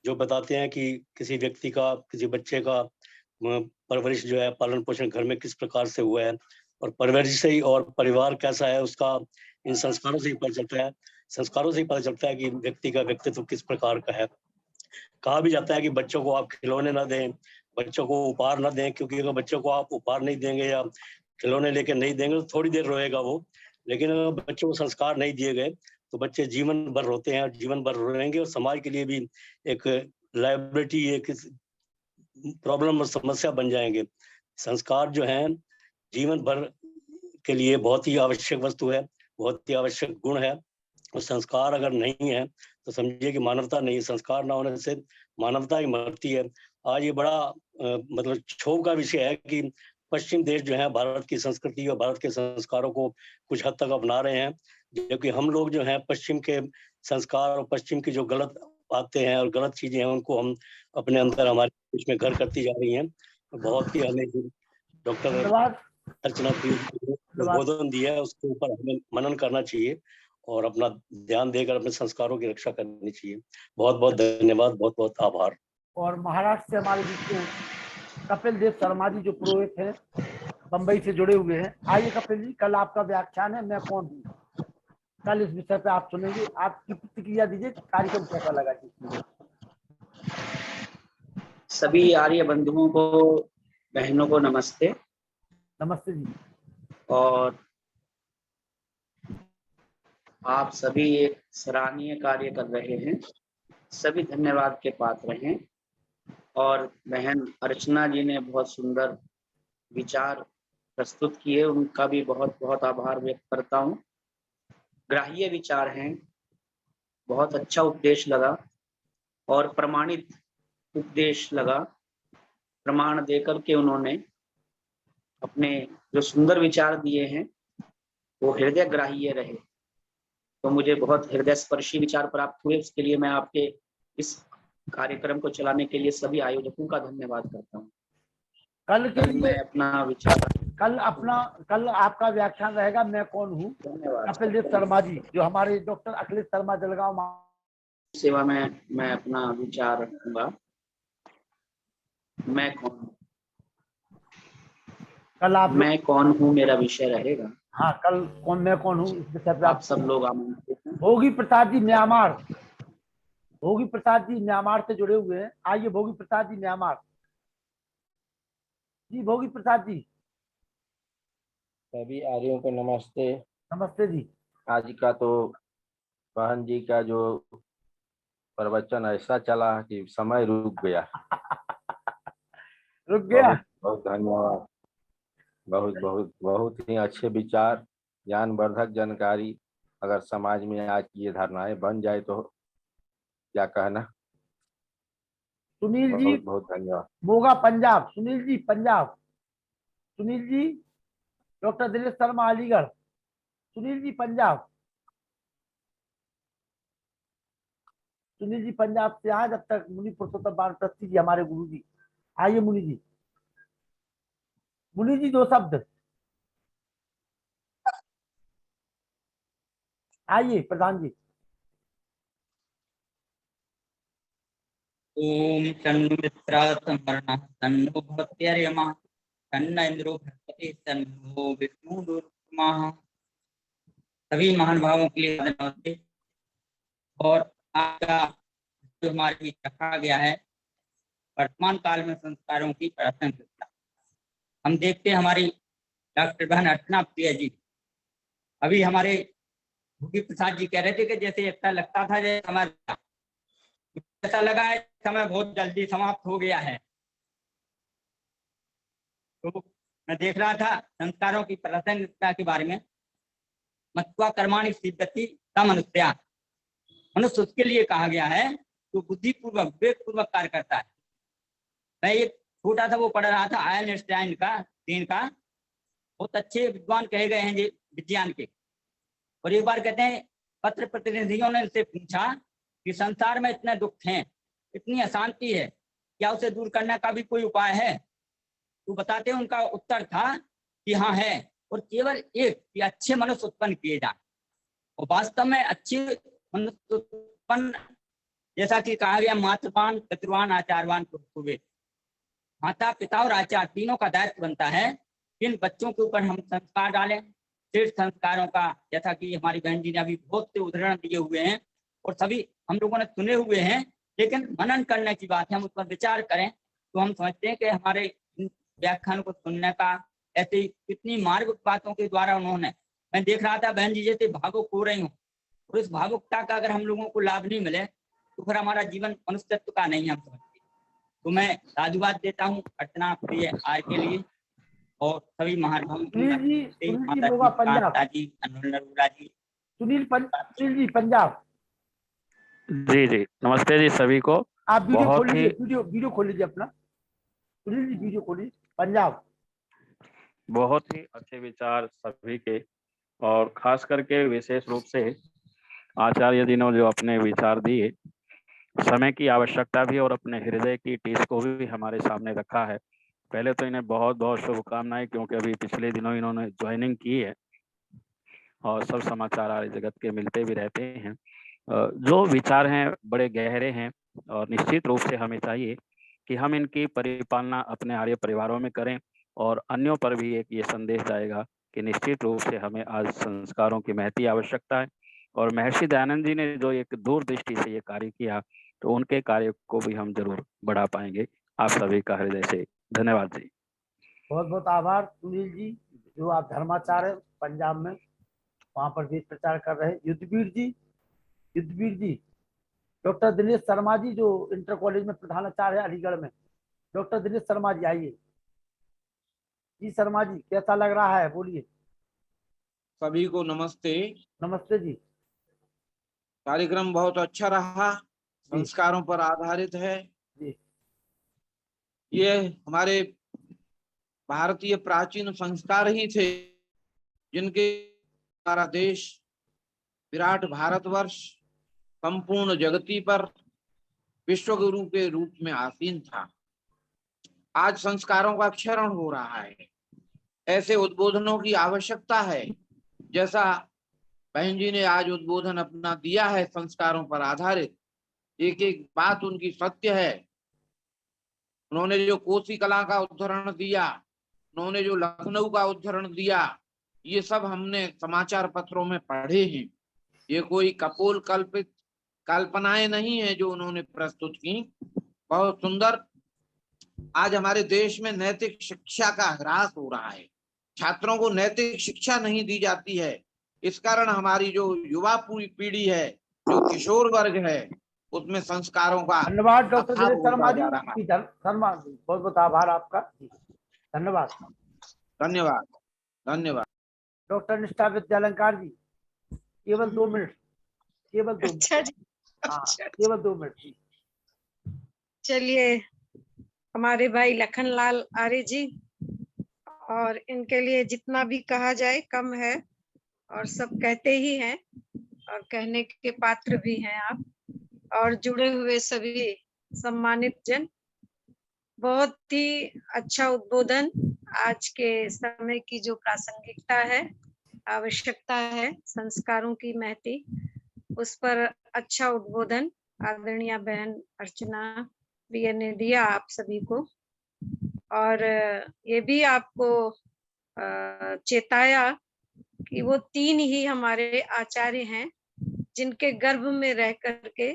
जो बताते हैं कि किसी व्यक्ति का, किसी बच्चे का परवरिश जो है, पालन पोषण घर में किस प्रकार से हुआ है, और परवरिश से ही और परिवार कैसा है उसका इन संस्कारों से ही पता चलता है। संस्कारों से ही पता चलता है कि व्यक्ति का व्यक्तित्व किस प्रकार का है। कहा भी जाता है कि बच्चों को आप खिलौने ना दें, बच्चों को उपहार ना दें, क्योंकि अगर बच्चों को आप उपहार नहीं देंगे या खिलौने लेके नहीं देंगे तो थोड़ी देर रोएगा वो, लेकिन अगर बच्चों को संस्कार नहीं दिए गए तो बच्चे जीवन भर रोते हैं और जीवन भर रोएंगे, और समाज के लिए भी एक लायबिलिटी, एक प्रॉब्लम और समस्या बन जाएंगे। संस्कार जो है जीवन भर के लिए बहुत ही आवश्यक वस्तु है, बहुत ही आवश्यक गुण है। और संस्कार अगर नहीं है तो समझिए कि मानवता नहीं है। संस्कार ना होने से मानवता ही मरती है। आज ये बड़ा मतलब क्षोभ का विषय है कि पश्चिम देश जो है भारत की संस्कृति और भारत के संस्कारों को कुछ हद तक अपना रहे हैं, जबकि हम लोग जो है पश्चिम के संस्कार और पश्चिम की जो गलत बातें हैं और गलत चीजें हैं उनको हम अपने अंदर हमारे देश में घर करती जा रही हैं। बहुत ही हमें डॉक्टर धन्यवाद। अर्चना प्रिय जी ने जो बोधन दिया है उसके ऊपर हमें मनन करना चाहिए और अपना ध्यान देकर अपने संस्कारों की रक्षा करनी चाहिए। बहुत बहुत धन्यवाद, बहुत बहुत आभार। और महाराष्ट्र से हमारे बीच में कपिल देव शर्मा जी जो पुरोहित हैं, बंबई से जुड़े हुए हैं। आइए कपिल जी, कल आपका व्याख्यान है मैं कौन हूँ, कल इस विषय पे आप सुनेंगे, आपकी प्रतिक्रिया दीजिए, कार्यक्रम कैसा लगा जी। सभी आर्य बंधुओं को, बहनों को नमस्ते। नमस्ते जी। और आप सभी एक सराहनीय कार्य कर रहे हैं, सभी धन्यवाद के पात्र हैं। और बहन अर्चना जी ने बहुत सुंदर विचार प्रस्तुत किए, उनका भी बहुत बहुत आभार व्यक्त करता हूँ। ग्राह्य विचार हैं, बहुत अच्छा उपदेश लगा और प्रमाणित उपदेश लगा। प्रमाण देकर के उन्होंने अपने जो सुंदर विचार दिए हैं वो हृदय ग्राह्य रहे, तो मुझे बहुत हृदय स्पर्शी विचार प्राप्त हुए। उसके लिए मैं आपके इस कार्यक्रम को चलाने के लिए सभी आयोजकों का धन्यवाद करता हूँ। कल के लिए मैं अपना विचार कल आपका व्याख्यान रहेगा मैं कौन हूँ, कपिल देव शर्मा जी जो हमारे डॉक्टर अखिलेश शर्मा जलगांव सेवा में मैं अपना विचार रखूंगा। मैं कौन हूँ, कल मैं कौन हूँ मेरा विषय रहेगा। हाँ, कल मैं कौन हूँ इस विषय पे आप सब लोग आमंत्रित हैं। भोगी प्रसाद जी म्यांमार, भोगी प्रसाद जी म्यांमार से जुड़े हुए हैं। आइए भोगी प्रसाद जी म्यांमार जी। भोगी प्रसाद जी सभी आर्यों को नमस्ते। नमस्ते जी। आज का तो बहन जी का जो प्रवचन ऐसा चला कि समय रुक गया। रुक गया। बहुत बहुत धन्यवाद। बहुत बहुत बहुत ही अच्छे विचार, ज्ञानवर्धक जानकारी। अगर समाज में आज की ये धारणाएं बन जाए तो क्या कहना। सुनील जी बहुत बहुत धन्यवाद। मोगा पंजाब, सुनील जी पंजाब, सुनील जी डॉक्टर दिनेश शर्मा अलीगढ़, सुनील जी पंजाब, सुनील जी पंजाब से आज अब तक मुनि पुरुषोत्तम वानप्रस्थी जी हमारे गुरु जी। आइए मुनि जी, मुनि जी दो शब्द आइए। प्रधान जी ओम तन्नो मित्राः संवरणः तन्नो भवत्यर्यमा तन्न इंद्रो बृहस्पति तन्नो विष्णु दुर्गमः। सभी महान भावों के लिए नमस्ते। और आज का जो हमारे बीच रखा गया है वर्तमान काल में संस्कारों की प्रासंगिकता, हम देखते हैं हमारी डॉक्टर बहन अर्चना प्रिय जी अभी हमारे भूपी प्रसाद जी कह रहे थे कि जैसे ऐसा लगता था जैसे समय ऐसा लगा है समय बहुत जल्दी समाप्त हो गया है। तो मैं देख रहा था संस्कारों की प्रासंगिकता के बारे में। मत्वा कर्माणि सिद्धति मनुष्या, मनुष्य उसके लिए कहा गया है जो बुद्धिपूर्वक विवेकपूर्वक कार्य करता है। मैं एक छोटा सा वो पढ़ रहा था आइंस्टाइन का, तीन का, बहुत अच्छे विद्वान कहे गए हैं जी विज्ञान के। और एक बार कहते हैं पत्र प्रतिनिधियों ने उनसे पूछा कि संसार में इतने दुख हैं, इतनी अशांति है, क्या उसे दूर करने का भी कोई उपाय है? तो बताते हैं उनका उत्तर था कि हाँ है, और केवल एक कि अच्छे मनुष्य उत्पन्न किए जाए। और वास्तव में अच्छे मनुष्य उत्पन्न, जैसा कि कहा गया मातृवान पितृवान आचारवान पुरुष, माता पिता और आचार्य तीनों का दायित्व बनता है कि इन बच्चों के ऊपर हम संस्कार डालें। तीर्थ संस्कारों का, जैसा कि हमारी बहन जी ने अभी बहुत से उदाहरण दिए हुए हैं और सभी हम लोगों ने सुने हुए हैं, लेकिन मनन करने की बात है, हम उस पर विचार करें तो हम समझते हैं कि हमारे व्याख्यान को सुनने का ऐसे कितनी मार्ग बातों के द्वारा उन्होंने, मैं देख रहा था बहन जी जैसे भावुक हो रही हूँ, और इस भावुकता का अगर हम लोगों को लाभ नहीं मिले तो फिर हमारा जीवन मनुष्यत्व का नहीं हम समझते। तो मैं साधुवाद देता हूँ अर्चना प्रिय आर के लिए और सभी महान सुनील जी पंजाब। जी नमस्ते जी सभी को। आप वीडियो बहुत खोल लीजिए, ही वीडियो खोल लीजिए अपना, सुनील जी वीडियो खोलिए। पंजाब। बहुत ही अच्छे विचार सभी के, और खास करके विशेष रूप से आचार्य जी ने जो अपने विचार दिए, समय की आवश्यकता भी और अपने हृदय की टीस को भी हमारे सामने रखा है। पहले तो इन्हें बहुत बहुत शुभकामनाएं, क्योंकि अभी पिछले दिनों इन्होंने ज्वाइनिंग की है और सब समाचार आर्य जगत के मिलते भी रहते हैं। जो विचार हैं बड़े गहरे हैं, और निश्चित रूप से हमें चाहिए कि हम इनकी परिपालना अपने आर्य परिवारों में करें, और अन्यों पर भी एक ये संदेश जाएगा कि निश्चित रूप से हमें आज संस्कारों की महती आवश्यकता है। और महर्षि दयानंद जी ने जो एक दूरदृष्टि से ये कार्य किया, तो उनके कार्य को भी हम जरूर बढ़ा पाएंगे। आप सभी का हृदय से धन्यवाद जी। बहुत बहुत आभार सुनील जी, जो आप धर्माचार्य पंजाब में वहां पर भी प्रचार कर रहे हैं। युद्धवीर जी, डॉक्टर दिनेश शर्मा जी जो इंटर कॉलेज में प्रधानाचार्य है अलीगढ़ में, डॉक्टर दिनेश शर्मा जी आइए। जी शर्मा जी, कैसा लग रहा है, बोलिए। सभी को नमस्ते। नमस्ते जी। कार्यक्रम बहुत अच्छा रहा, संस्कारों पर आधारित है जी। ये हमारे भारतीय प्राचीन संस्कार ही थे जिनके हमारा देश विराट भारतवर्ष संपूर्ण जगती पर विश्व गुरु के रूप में आसीन था। आज संस्कारों का क्षरण हो रहा है। ऐसे उद्बोधनों की आवश्यकता है, जैसा बहन जी ने आज उद्बोधन अपना दिया है संस्कारों पर आधारित। एक एक बात उनकी सत्य है। उन्होंने जो कोसी कला का उदाहरण दिया, उन्होंने जो लखनऊ का उदाहरण दिया, ये सब हमने समाचार पत्रों में पढ़े हैं। ये कोई कपोल कल्पित कल्पनाएं नहीं है जो उन्होंने प्रस्तुत की। बहुत सुंदर। आज हमारे देश में नैतिक शिक्षा का ह्रास हो रहा है। छात्रों को नैतिक शिक्षा नहीं दी जाती है। इस कारण हमारी जो युवा पूरी पीढ़ी है, जो किशोर वर्ग है, उसमें संस्कारों का धन्यवाद डॉक्टर अभाव दिनेश शर्मा होता जी। जा रहा है। शर्मा जी, बहुत बहुत आभार आपका। धन्यवाद। धन्यवाद। धन्यवाद। डॉक्टर निष्ठा विद्यालंकार जी, केवल 2 मिनट, केवल 2 मिनट। अच्छा जी। हाँ, केवल 2 मिनट। चलिए, हमारे भाई लखनलाल आर्य जी, और इनके लिए जितना भी कहा जाए कम है, और सब कहते ही हैं और कहने के पात्र भी हैं आप, और जुड़े हुए सभी सम्मानित जन। बहुत ही अच्छा उद्बोधन। आज के समय की जो प्रासंगिकता है, आवश्यकता है संस्कारों की महती, उस पर अच्छा उद्बोधन आदरणीय बहन अर्चना प्रिय ने दिया आप सभी को। और ये भी आपको चेताया कि वो 3 ही हमारे आचार्य हैं जिनके गर्भ में रह करके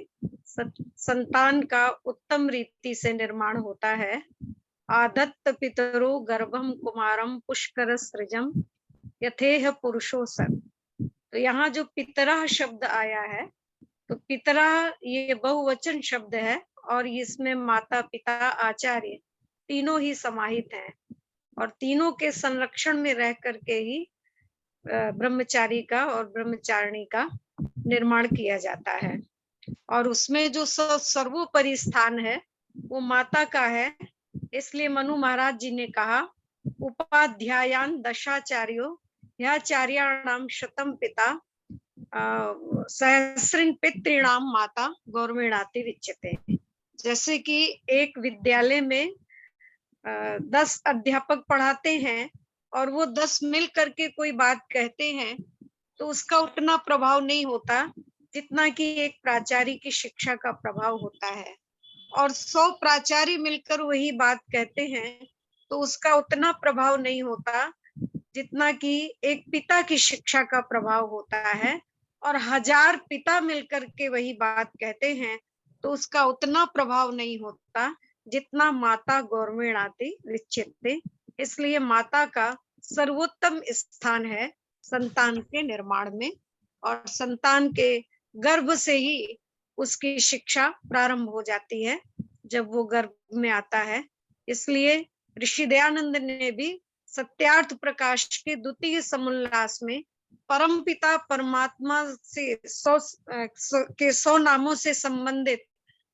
संतान का उत्तम रीति से निर्माण होता है। आदत्त पितरो गर्भम कुमारम पुष्कर सृजम यथेह पुरुषो सर। तो यहाँ जो पितरा शब्द आया है, तो पितरा ये बहुवचन शब्द है, और इसमें माता पिता आचार्य तीनों ही समाहित हैं, और तीनों के संरक्षण में रह करके ही ब्रह्मचारी का और ब्रह्मचारिणी का निर्माण किया जाता है। और उसमें जो सर्वोपरि स्थान है वो माता का है। इसलिए मनु महाराज जी ने कहा, उपाध्यायान दशाचार्यो ह्याचार्याणाम शतम पिता सहस्रिन पितॄणाम माता गौरमेणाति विच्यते। जैसे कि एक विद्यालय में 10 अध्यापक पढ़ाते हैं और वो 10 मिल करके कोई बात कहते हैं, तो उसका उतना प्रभाव नहीं होता जितना कि एक प्राचार्य की शिक्षा का प्रभाव होता है। और 100 प्राचार्य मिलकर वही बात कहते हैं तो उसका उतना प्रभाव नहीं होता जितना कि एक पिता की शिक्षा का प्रभाव होता है। और 1000 पिता मिलकर के वही बात कहते हैं तो उसका उतना प्रभाव नहीं होता जितना माता गौरमेणाति विच्यते। इसलिए माता का सर्वोत्तम स्थान है संतान के निर्माण में, और संतान के गर्भ से ही उसकी शिक्षा प्रारंभ हो जाती है जब वो गर्भ में आता है। इसलिए ऋषि दयानंद ने भी सत्यार्थ प्रकाश के द्वितीय समुल्लास में परम पिता परमात्मा से 100 नामों से संबंधित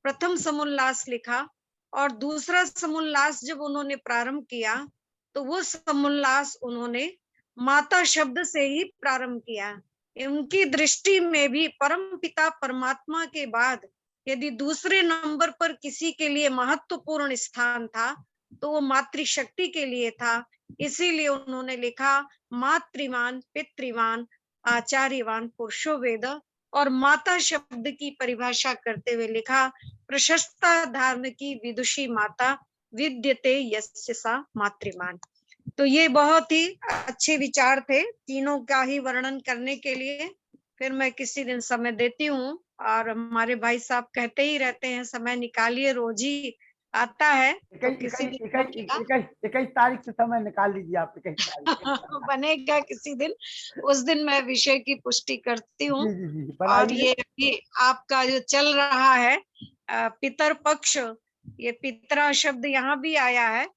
प्रथम समुल्लास लिखा, और दूसरा समुल्लास जब उन्होंने प्रारंभ किया तो वो समुल्लास उन्होंने माता शब्द से ही प्रारंभ किया। उनकी दृष्टि में भी परम पिता परमात्मा के बाद यदि दूसरे नंबर पर किसी के लिए महत्वपूर्ण स्थान था तो वो मातृशक्ति के लिए था। इसीलिए उन्होंने लिखा मातृवान पितृवान आचार्यवान पुरुषो वेद, और माता शब्द की परिभाषा करते हुए लिखा प्रशस्ता धर्म की विदुषी माता विद्यते यस्य सा मातृमान। तो ये बहुत ही अच्छे विचार थे तीनों का ही वर्णन करने के लिए। फिर मैं किसी दिन समय देती हूँ, और हमारे भाई साहब कहते ही रहते हैं समय निकालिए, रोज ही आता है तो किसी दिन 21 तारीख से समय निकाल लीजिए आप। 21 तारीख बनेगा किसी दिन, उस दिन मैं विषय की पुष्टि करती हूँ। जी, और ये अभी आपका जो चल रहा है पितर पक्ष, ये पितरा शब्द यहाँ भी आया है,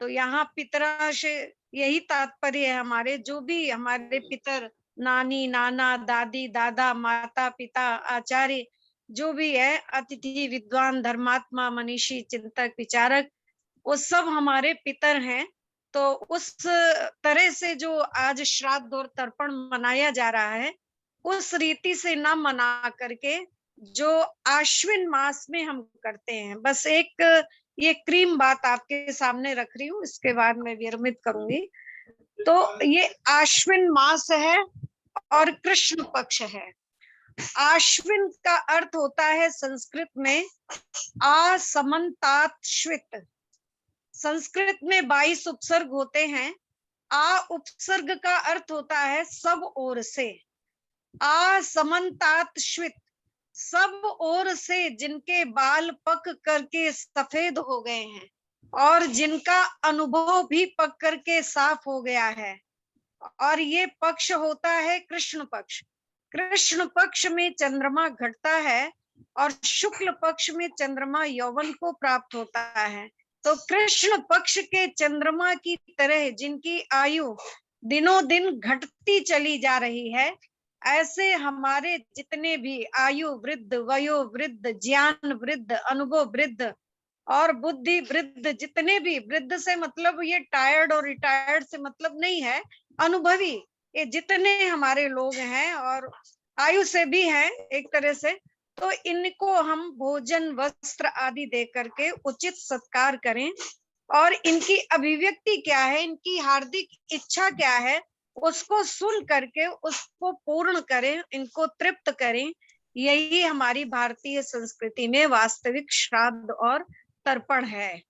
तो यहाँ पितरा से यही तात्पर्य है हमारे जो भी हमारे पितर, नानी नाना दादी दादा माता पिता आचार्य जो भी है, अतिथि विद्वान धर्मात्मा मनीषी चिंतक विचारक, वो सब हमारे पितर हैं। तो उस तरह से जो आज श्राद्ध और तर्पण मनाया जा रहा है उस रीति से न मना करके जो आश्विन मास में हम करते हैं, बस एक ये क्रीम बात आपके सामने रख रही हूँ, इसके बाद मैं विरमित करूंगी। तो ये आश्विन मास है और कृष्ण पक्ष है। आश्विन का अर्थ होता है संस्कृत में असमन्तात श्वित। संस्कृत में 22 उपसर्ग होते हैं। आ उपसर्ग का अर्थ होता है सब ओर से। असमन्तात श्वित, सब ओर से जिनके बाल पक करके सफेद हो गए हैं और जिनका अनुभव भी पक करके साफ हो गया है। और ये पक्ष होता है कृष्ण पक्ष। कृष्ण पक्ष में चंद्रमा घटता है और शुक्ल पक्ष में चंद्रमा यौवन को प्राप्त होता है। तो कृष्ण पक्ष के चंद्रमा की तरह जिनकी आयु दिनों दिन घटती चली जा रही है, ऐसे हमारे जितने भी आयु वृद्ध, वयो वृद्ध, ज्ञान वृद्ध, अनुभव वृद्ध और बुद्धि वृद्ध, जितने भी वृद्ध से मतलब ये टायर्ड और रिटायर्ड से मतलब नहीं है, अनुभवी, ये जितने हमारे लोग हैं और आयु से भी हैं एक तरह से, तो इनको हम भोजन वस्त्र आदि दे करके उचित सत्कार करें। और इनकी अभिव्यक्ति क्या है, इनकी हार्दिक इच्छा क्या है, उसको सुन करके उसको पूर्ण करें, इनको तृप्त करें। यही हमारी भारतीय संस्कृति में वास्तविक श्राद्ध और तर्पण है।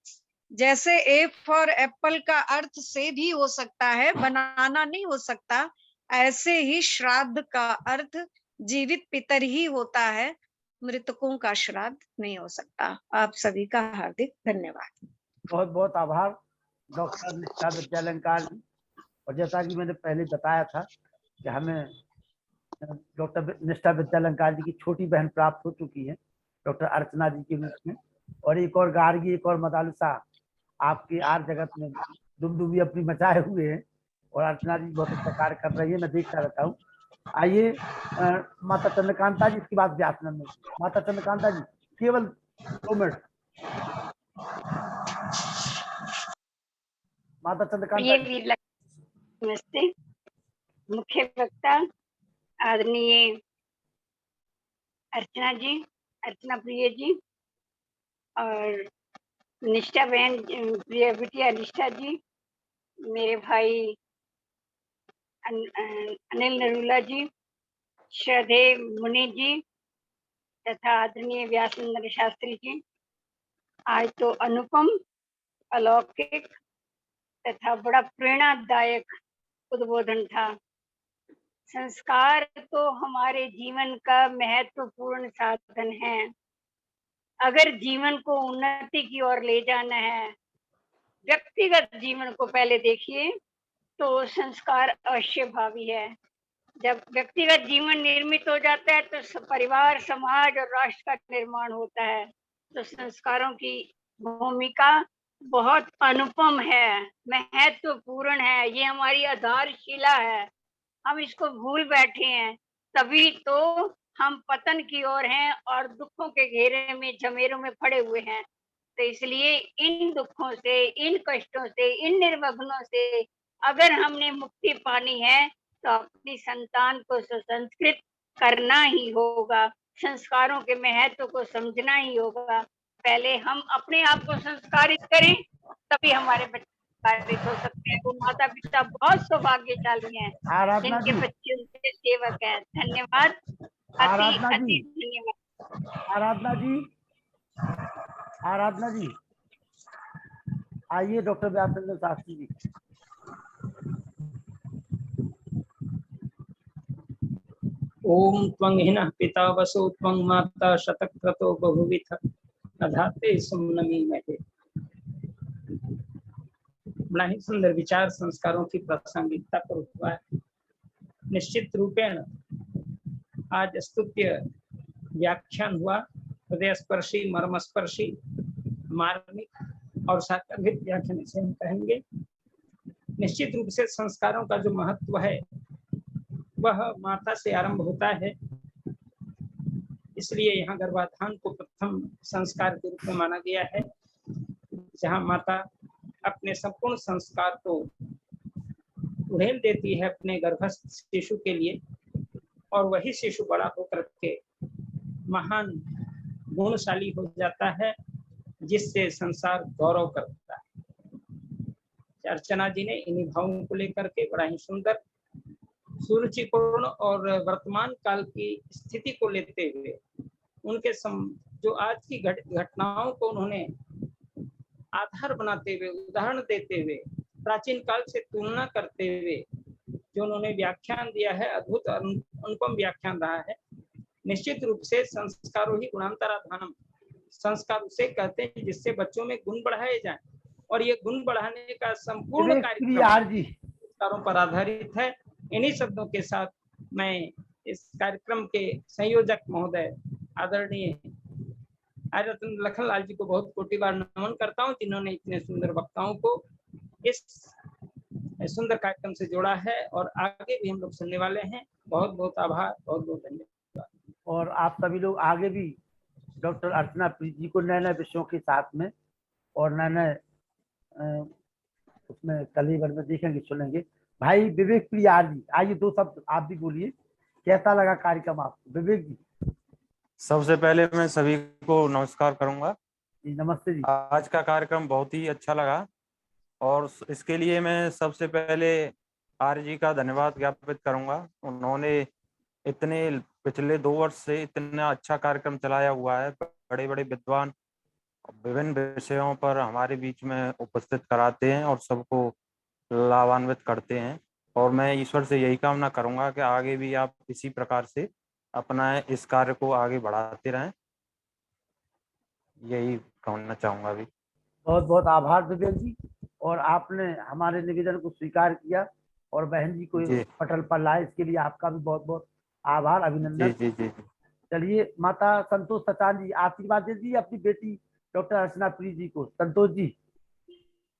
जैसे ए फॉर एप्पल का अर्थ से भी हो सकता है, बनाना नहीं हो सकता, ऐसे ही श्राद्ध का अर्थ जीवित पितर ही होता है, मृतकों का श्राद्ध नहीं हो सकता। आप सभी का हार्दिक धन्यवाद। बहुत बहुत आभार डॉक्टर निष्ठा विद्यालंकार जी। और जैसा कि मैंने पहले बताया था कि हमें डॉक्टर निष्ठा विद्यालंकार जी की छोटी बहन प्राप्त हो चुकी है डॉक्टर अर्चना जी के रूप में, और एक और गार्गी, एक और मदालसा आपके आर जगत में दुमदुमी अपनी मचाए हुए हैं, और अर्चना जी बहुत अच्छा कार्य कर रही है, मैं देखता रहता हूँ। आइए माता चंद्रकांता जी, इसके बाद व्यासनंद। माता चंद्रकांता जी केवल 2 मिनट। माता चंद्रकांता जी। नमस्ते। मुख्य वक्ता आदरणीय अर्चना जी, अर्चना प्रिय जी, और निष्ठा बहन प्रिय बिटिया निष्ठा जी, मेरे भाई अनिल नरूला जी, श्रद्धे मुनि जी तथा आदरणीय व्यासनंदन शास्त्री जी। आज तो अनुपम, अलौकिक तथा बड़ा प्रेरणादायक उद्बोधन था। संस्कार तो हमारे जीवन का महत्वपूर्ण साधन है। अगर जीवन को उन्नति की ओर ले जाना है, व्यक्तिगत जीवन को पहले देखिए, तो संस्कार अवश्य भावी है। जब व्यक्तिगत जीवन निर्मित हो जाता है तो परिवार, समाज और राष्ट्र का निर्माण होता है। तो संस्कारों की भूमिका बहुत अनुपम है, महत्वपूर्ण है। ये हमारी आधारशिला है, हम इसको भूल बैठे हैं, तभी तो हम पतन की ओर हैं और दुखों के घेरे में जमेरों में पड़े हुए हैं। तो इसलिए इन दुखों से, इन कष्टों से, इन निर्वघ्नों से अगर हमने मुक्ति पानी है तो अपनी संतान को सुसंस्कृत करना ही होगा, संस्कारों के महत्व को समझना ही होगा। पहले हम अपने आप को संस्कारित करें, तभी हमारे बच्चे संस्कारित हो सकते हैं। वो माता पिता बहुत सौभाग्यशाली हैं आराधना जिनके जी, बच्चे उनके सेवक हैं। धन्यवाद, अति आराधना जी, अति धन्यवाद। आराधना जी, आराधना जी, आइए डॉक्टर व्यासचंद्र शास्त्री जी। ओम त्वं हिनः पिता वसो त्वं माता शतक्रतो बहुविध अधाते सुमनमी महे। बड़ा ही सुंदर विचार संस्कारों की प्रासंगिकता पर हुआ है। निश्चित रूपेण आज स्तुत्य व्याख्यान हुआ, हृदय स्पर्शी, मर्म स्पर्शी, मार्मिक और साकर्भिक व्याख्यान से हम कहेंगे। निश्चित रूप से संस्कारों का जो महत्व है वह माता से आरंभ होता है, इसलिए यहाँ गर्भाधान को प्रथम संस्कार के रूप में माना गया है, जहाँ माता अपने संपूर्ण संस्कार को उड़ेल देती है अपने गर्भस्थ शिशु के लिए, और वही शिशु बड़ा होकर के महान गुणशाली हो जाता है, जिससे संसार गौरव करता है। अर्चना जी ने इन्हीं भावों को लेकर के बड़ा ही सुंदर सुरुचिपूर्ण और वर्तमान काल की स्थिति को लेते हुए उनके जो आज की घटनाओं को उन्होंने आधार बनाते हुए, उदाहरण देते हुए, प्राचीन काल से तुलना करते हुए जो उन्होंने व्याख्यान दिया है, अद्भुत अनुपम व्याख्यान रहा है। निश्चित रूप से संस्कारों ही गुणांतराधानम, संस्कार उसे कहते हैं जिससे बच्चों में गुण बढ़ाए जाएं, और ये गुण बढ़ाने का संपूर्ण कार्यक्रम संस्कारों पर आधारित है। इन्हीं शब्दों के साथ मैं इस कार्यक्रम के संयोजक महोदय आदरणीय आर्यरत्न लखनलाल जी को बहुत कोटि बार नमन करता हूं, जिन्होंने इतने सुंदर वक्ताओं को इस सुंदर कार्यक्रम से जोड़ा है, और आगे भी हम लोग सुनने वाले हैं। बहुत बहुत आभार, बहुत बहुत धन्यवाद। और आप सभी लोग आगे भी डॉक्टर अर्चना प्रीत जी को नए नए विषयों के साथ में और नए नए उसमें कलीबर में देखेंगे, सुनेंगे। भाई विवेक प्रियार जी, आइए दो शब्द आप भी बोलिए, कैसा लगा कार्यक्रम आपको? विवेक जी। सबसे पहले मैं सभी को नमस्कार करूंगा। जी नमस्ते जी। आज का कार्यक्रम बहुत ही अच्छा लगा, और इसके लिए मैं सबसे पहले आर्य जी का धन्यवाद ज्ञापित करूंगा। उन्होंने इतने पिछले 2 वर्ष से इतना अच्छा कार्यक्रम चलाया हुआ है, बड़े बड़े विद्वान विभिन्न विषयों पर हमारे बीच में उपस्थित कराते हैं और सबको लाभान्वित करते हैं, और मैं ईश्वर से यही कामना करूंगा कि आगे भी आप इसी प्रकार से अपना इस कार्य को आगे बढ़ाते रहें, यही कहना चाहूंगा भी। बहुत बहुत आभार विवेक जी, और आपने हमारे निवेदन को स्वीकार किया और बहन जी को पटल पर लाए, इसके लिए आपका भी बहुत बहुत आभार, अभिनंदन। जी जी जी। चलिए माता संतोष सचान जी आशीर्वाद दे दीजिए अपनी बेटी डॉक्टर अर्चना प्रीत जी को। संतोष जी।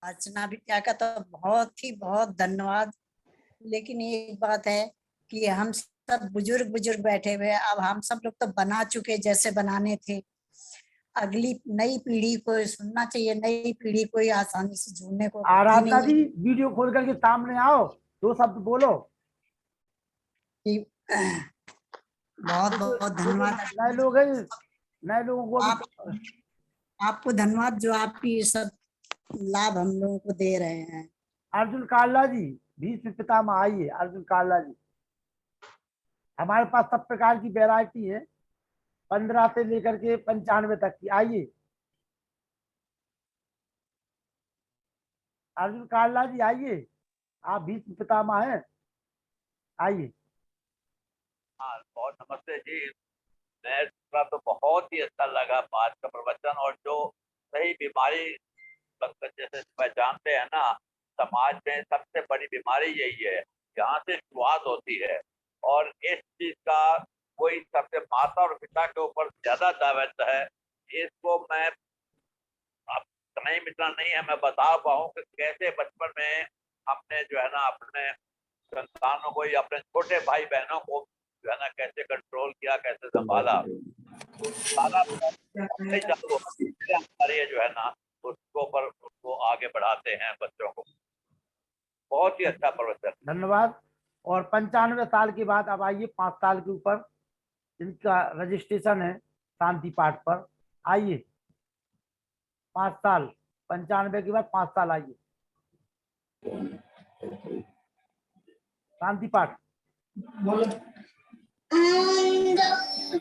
अर्चना बिटिया का तो बहुत धन्यवाद, लेकिन एक बात है कि हम सब बुजुर्ग बैठे हुए, अब हम सब लोग तो बना चुके जैसे बनाने थे। अगली नई पीढ़ी को सुनना चाहिए, नई पीढ़ी को ही आसानी से जुड़ने को। आराधना जी वीडियो खोल करके सामने आओ, 2 शब्द बोलो। बहुत बहुत धन्यवाद। नए लोग हैं, नए लोगों को आपको धन्यवाद जो आपकी सब लाभ हम लोगों को दे रहे हैं। अर्जुन काला जी भीष्म पितामह, आइए अर्जुन काला जी। हमारे पास सब प्रकार की वैरायटी है, 15 से लेकर के 95 तक की। आइए अर्जुन काला जी, आइए, आप भीष्म पितामह हैं, आइए। हाँ, बहुत नमस्ते जी। मैं तो बहुत ही अच्छा लगा आज का प्रवचन, और जो सही बीमारी जैसे जानते हैं ना, समाज में सबसे बड़ी बीमारी यही है, यहाँ से शुरुआत होती है, और इस चीज का कोई सबसे माता और पिता के ऊपर ज्यादा दायित्व है। इसको मैं अब समय मिलना नहीं है, मैं बता पाऊँ कि कैसे बचपन में हमने जो है ना अपने संतानों को या अपने छोटे भाई बहनों को जो है ना कैसे कंट्रोल किया, कैसे संभाला, सारा हमारे जो है ना उसको पर उसको आगे बढ़ाते हैं बच्चों को। बहुत ही अच्छा प्रवचन। धन्यवाद। और 95 साल की बात, अब आइए 5 साल के ऊपर जिनका रजिस्ट्रेशन है शांति पाठ पर, आइए 5 साल, 95 के बाद 5 साल आइए शांति पाठ।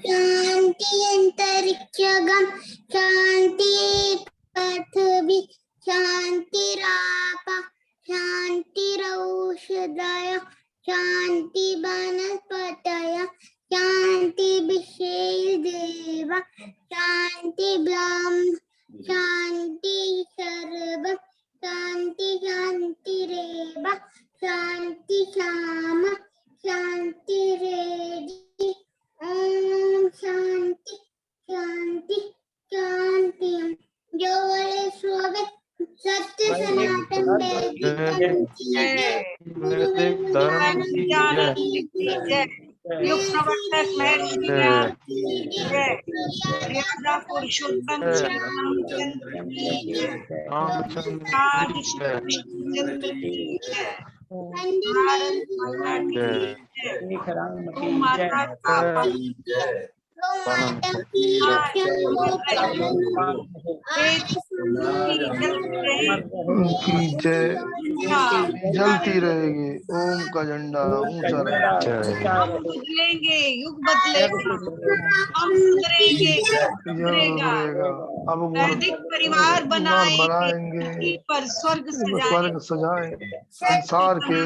शांति अंतरिक्षगम शांति पृथ्वी शांतिराप शांतिरौषधय शांति वनस्पतय शांति विषयदेव शांति ब्रह्म शांति सर्व शांति शांतिरेव शांति श्याम शांति रेडी ओम शांति शांति शांति जो वाले स्वे सत्य सनातन युग प्रवर्तक महर्षि ज्ञान की जय, मर्यादा पुरुषोत्तम श्री रामचंद्र की जय, आदि श्रीचंद्र की जय, भारत माता की जय, गौ माता का उनकी जय जलती रहेगी, ओम का झंडा ऊंचा रहेगा। हम बदलेंगे, युग बदलेगा, हम सुधरेंगे, सुधरेगा, वैदिक परिवार बनाएंगे पर स्वर्ग सजाए संसार के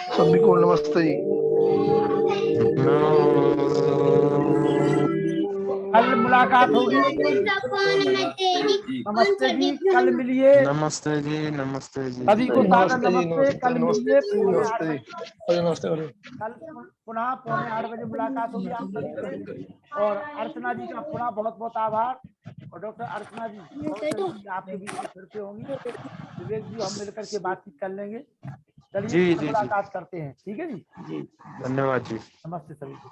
सभी को नमस्ते। कल मुलाकात होगी। नमस्ते जी, कल मिलिए। नमस्ते जी, नमस्ते जी, सभी को सादर नमस्ते। कल मिलिए नमस्ते। कल पुनः 7:45 बजे मुलाकात होगी आप सभी से। और अर्चना जी का पुनः बहुत बहुत आभार। और डॉक्टर अर्चना जी आपके बीच में फिर से होंगी। विवेक जी हम मिलकर के बातचीत कर लेंगे। चलिए मुलाकात करते हैं, ठीक है जी। धन्यवाद जी। नमस्ते सभी को।